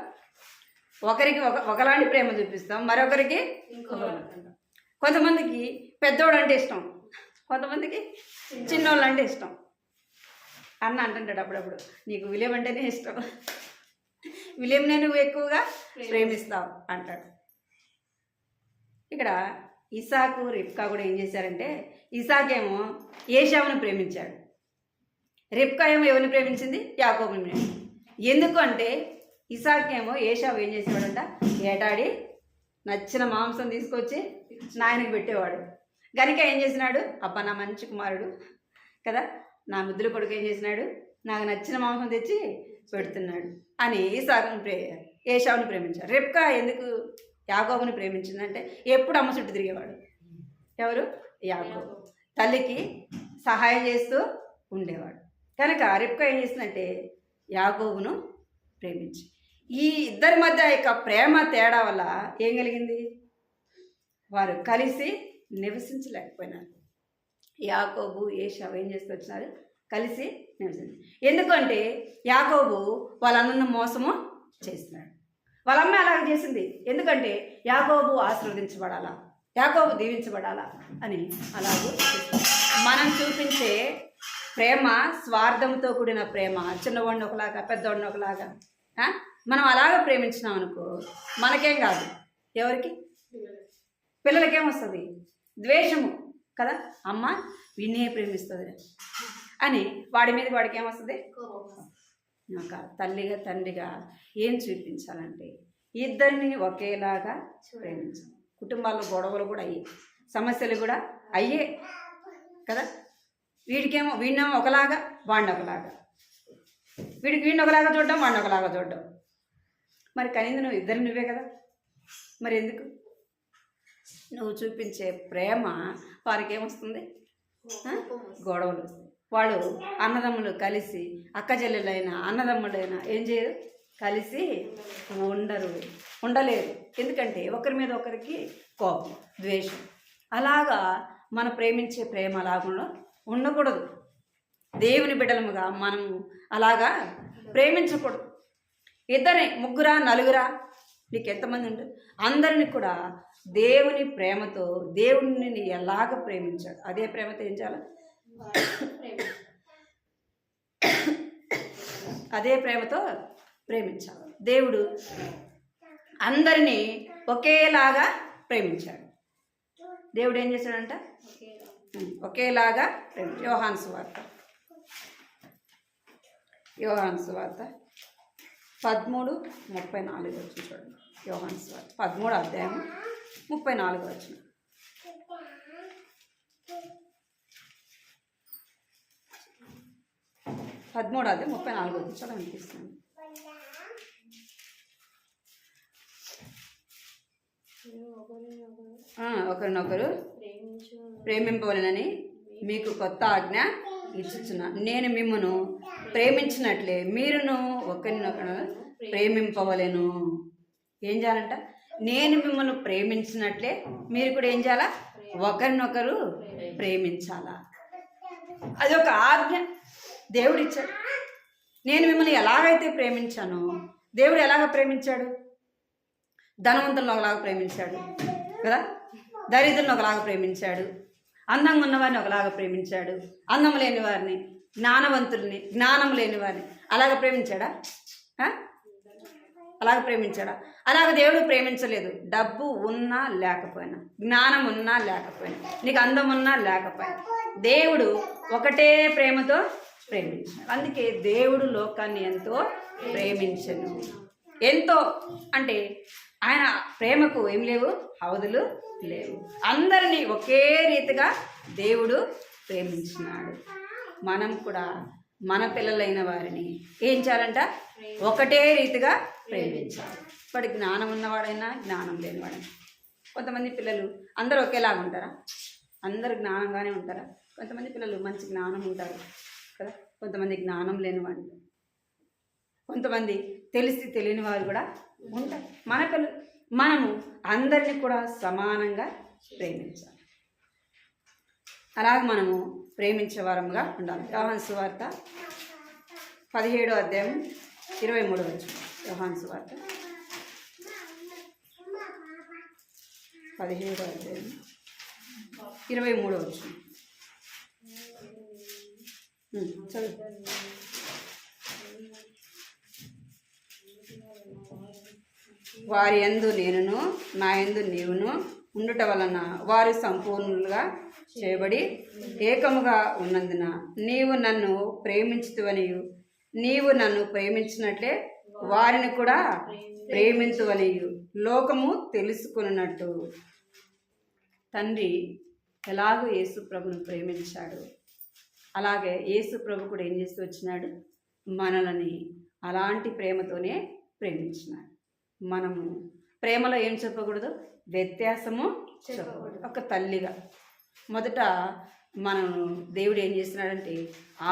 ఒకరికి ఒకలాంటి ప్రేమ చూపిస్తాం, మరొకరికి కొంతమందికి పెద్దోడు అంటే ఇష్టం, కొంతమందికి చిన్నోళ్ళు అంటే ఇష్టం. అన్న అంటుంటాడు అప్పుడప్పుడు, నీకు విలియం అంటేనే ఇష్టం, విలియంనే నువ్వు ఎక్కువగా ప్రేమిస్తావు అంటాడు. ఇక్కడ ఇసాకు రిబ్కా కూడా ఏం చేశారంటే, ఇసాకేమో ఏశావును ప్రేమించాడు, రిబ్కా ఏమో ఎవరిని ప్రేమించింది? యాకోబుని ప్రేమించింది. ఎందుకు అంటే ఇసాకేమో ఏశావు ఏం చేసేవాడంట, ఏటాడి నచ్చిన మాంసం తీసుకొచ్చి నాయనకి పెట్టేవాడు. గనుక ఏం చేసినాడు, అబ్బా నా మంచి కుమారుడు కదా, నా ముద్దుల కొడుకు ఏం చేసినాడు, నాకు నచ్చిన మాంసం తెచ్చి పెడుతున్నాడు అని ఇసాకుని ఏశావుని ప్రేమించాడు. రిబ్కా ఎందుకు యాకోబుని ప్రేమించిందంటే, ఎప్పుడు అమ్మ చుట్టూ తిరిగేవాడు. ఎవరు? యాకోబు. తల్లికి సహాయం చేస్తూ ఉండేవాడు. కనుక రిబ్కా ఏం చేసిందంటే యాకోబును ప్రేమించి, ఈ ఇద్దరి మధ్య యొక్క ప్రేమ తేడా వల్ల ఏం కలిగింది, వారు కలిసి నివసించలేకపోయినారు. యాకోబు ఏశావు ఏం చేస్తూ వచ్చినారు, కలిసి నివసించారు. ఎందుకంటే యాకోబు వాళ్ళ అన్నను మోసము చేస్తున్నాడు, వాళ్ళ అమ్మ అలాగే చేసింది. ఎందుకంటే యాకోబు ఆశీర్వదించబడాలా, యాకోబు దీవించబడాలా అని అలాగూ మనం చూపించే ప్రేమ స్వార్థంతో కూడిన ప్రేమ. చిన్నవాడిని ఒకలాగా, పెద్దవాడిని ఒకలాగా మనం అలాగ ప్రేమించినాం అనుకో, మనకేం కాదు, ఎవరికి? పిల్లలకేమొస్తుంది? ద్వేషము కదా. అమ్మ విన్నే ప్రేమిస్తుంది అని వాడి మీద వాడికి ఏమొస్తుంది? ఒక తల్లిగా తండ్రిగా ఏం చూపించాలంటే ఇద్దరిని ఒకేలాగా ప్రేమించాలి. కుటుంబాల్లో గొడవలు కూడా అయ్యే, సమస్యలు కూడా అయ్యే కదా. వీడికేమో వీడినేమో ఒకలాగా, వాడిని ఒకలాగా, వీడిని ఒకలాగా చూడడం, వాడిని ఒకలాగా చూడడం. మరి కనీసం నువ్వు ఇద్దరు నువ్వే కదా, మరి ఎందుకు? నువ్వు చూపించే ప్రేమ వారికి ఏమొస్తుంది? గొడవలు వస్తాయి. వాళ్ళు అన్నదమ్ములు కలిసి, అక్క చెల్లెలైనా అన్నదమ్ములైనా ఏం చేయరు, కలిసి ఉండలేరు. ఎందుకంటే ఒకరి మీద ఒకరికి కోపం, ద్వేషం. అలాగా మనం ప్రేమించే ప్రేమ అలాగ ఉండకూడదు. దేవుని బిడ్డలముగా మనం అలాగా ప్రేమించకూడదు. ఇద్దరే, ముగ్గురా, నలుగురా, నీకు ఎంతమంది ఉంటారు, అందరిని కూడా దేవుని ప్రేమతో, దేవుడిని ఎలాగ ప్రేమించాడు అదే ప్రేమతో ఏం చేయాలి, అదే ప్రేమతో ప్రేమించాలి. దేవుడు అందరినీ ఒకేలాగా ప్రేమించాడు. దేవుడు ఏం చేశాడంట, ఒకేలాగా ప్రేమించాడు. యోహాను సువార్త 13:34 వచ్చి చూడండి. యోహాను సువార్త 13వ అధ్యాయం 34 వచ్చిన. అదే 34 వచ్చి చాలా అనిపిస్తుంది. ఒకరినొకరు ప్రేమింపవలెనని మీకు కొత్త ఆజ్ఞ ఇచ్చుచున్నా, నేను మిమ్మును ప్రేమించినట్లే మీరును ఒకరినొకరు ప్రేమింపవలెను. ఏం చేయాలంట, నేను మిమ్మల్ని ప్రేమించినట్లే మీరు కూడా ఏం చేయాలా, ఒకరినొకరు ప్రేమించాలా. అదొక ఆజ్ఞ దేవుడు ఇచ్చాడు. నేను మిమ్మల్ని ఎలాగైతే ప్రేమించానో, దేవుడు ఎలాగ ప్రేమించాడు, ధనవంతులను ఒకలాగా ప్రేమించాడు కదా, దరిద్రులను ఒకలాగా ప్రేమించాడు, అందంగా ఉన్నవారిని ఒకలాగా ప్రేమించాడు, అందం లేని వారిని, జ్ఞానవంతుల్ని, జ్ఞానం లేని వారిని అలాగ ప్రేమించాడా? అలాగ ప్రేమించాడా? అలాగ దేవుడు ప్రేమించలేదు. డబ్బు ఉన్నా లేకపోయినా, జ్ఞానం ఉన్నా లేకపోయినా, నీకు అందం ఉన్నా లేకపోయినా, దేవుడు ఒకటే ప్రేమతో ప్రేమించాడు. అందుకే దేవుడు లోకాన్ని ఎంతో ప్రేమించను. ఎంతో అంటే ఆయన ప్రేమకు ఏం లేవు, అవధులు లేవు. అందరినీ ఒకే రీతిగా దేవుడు ప్రేమించినాడు. మనం కూడా మన పిల్లలైన వారిని ఏం చేయాలంట, ఒకటే రీతిగా ప్రేమించాలి. వాడి జ్ఞానం ఉన్నవాడైనా, జ్ఞానం లేనివాడైనా. కొంతమంది పిల్లలు అందరూ ఒకేలాగా ఉంటారా? అందరూ జ్ఞానంగానే ఉంటారా? కొంతమంది పిల్లలు మంచి జ్ఞానం ఉంటారు కదా, కొంతమంది జ్ఞానం లేనివాడు, కొంతమంది తెలిసి తెలియని వారు కూడా ఉంటారు. మన పిల్లలు మనము అందరినీ కూడా సమానంగా ప్రేమించాలి. అలాగే మనము ప్రేమించే వారముగా ఉండాలి. యోహాను సువార్త 17వ అధ్యాయం 23 వచనం. యోహాను సువార్త 17వ అధ్యాయం 23వ వచనం. చదువు. వారి యందు నేనును నా యందు నీవును ఉండుట వలన వారు సంపూర్ణులుగా చేయబడి ఏకముగా ఉన్నందున నీవు నన్ను ప్రేమించుతువనియు నీవు నన్ను ప్రేమించినట్లే వారిని కూడా ప్రేమించువనియు లోకము తెలుసుకున్నట్టు. తండ్రి ఎలాగో యేసు ప్రభును ప్రేమించాడు, అలాగే యేసు ప్రభు కూడా ఏం చేస్తూ వచ్చినాడు, మనల్ని అలాంటి ప్రేమతోనే ప్రేమించినాడు. మనము ప్రేమలో ఏం చెప్పకూడదు, వ్యత్యాసము చెప్పకూడదు. ఒక తల్లిగా మొదట మనం దేవుడు ఏం చేస్తున్నాడంటే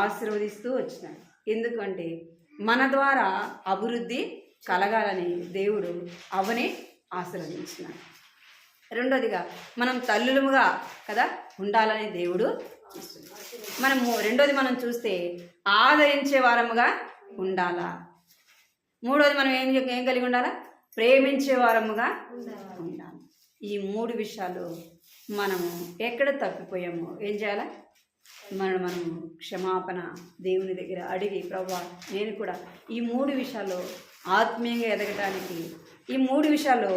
ఆశీర్వదిస్తూ వచ్చినాడు. ఎందుకంటే మన ద్వారా అభివృద్ధి కలగాలని దేవుడు అవని ఆశీర్వదించినాడు. రెండోదిగా మనం తల్లులుగా కదా ఉండాలని దేవుడు మనము రెండోది మనం చూస్తే ఆదరించే వారముగా ఉండాలా. మూడోది మనం ఏం కలిగి ఉండాలా, ప్రేమించే వారముగా ఉండాలి. ఈ 3 విషయాలు మనము ఎక్కడ తప్పిపోయామో ఏం చేయాలా, మనము క్షమాపణ దేవుని దగ్గర అడిగి, ప్రభువా నేను కూడా ఈ 3 విషయాల్లో ఆత్మీయంగా ఎదగటానికి ఈ 3 విషయాలు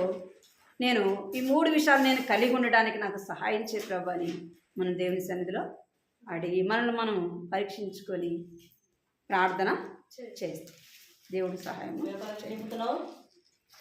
నేను కలిగి ఉండడానికి నాకు సహాయం చేయ ప్రభు అని మనం దేవుని సన్నిధిలో అడిగి మనల్ని మనం పరీక్షించుకొని ప్రార్థన చేస్తాం. దేవుడి సహాయం.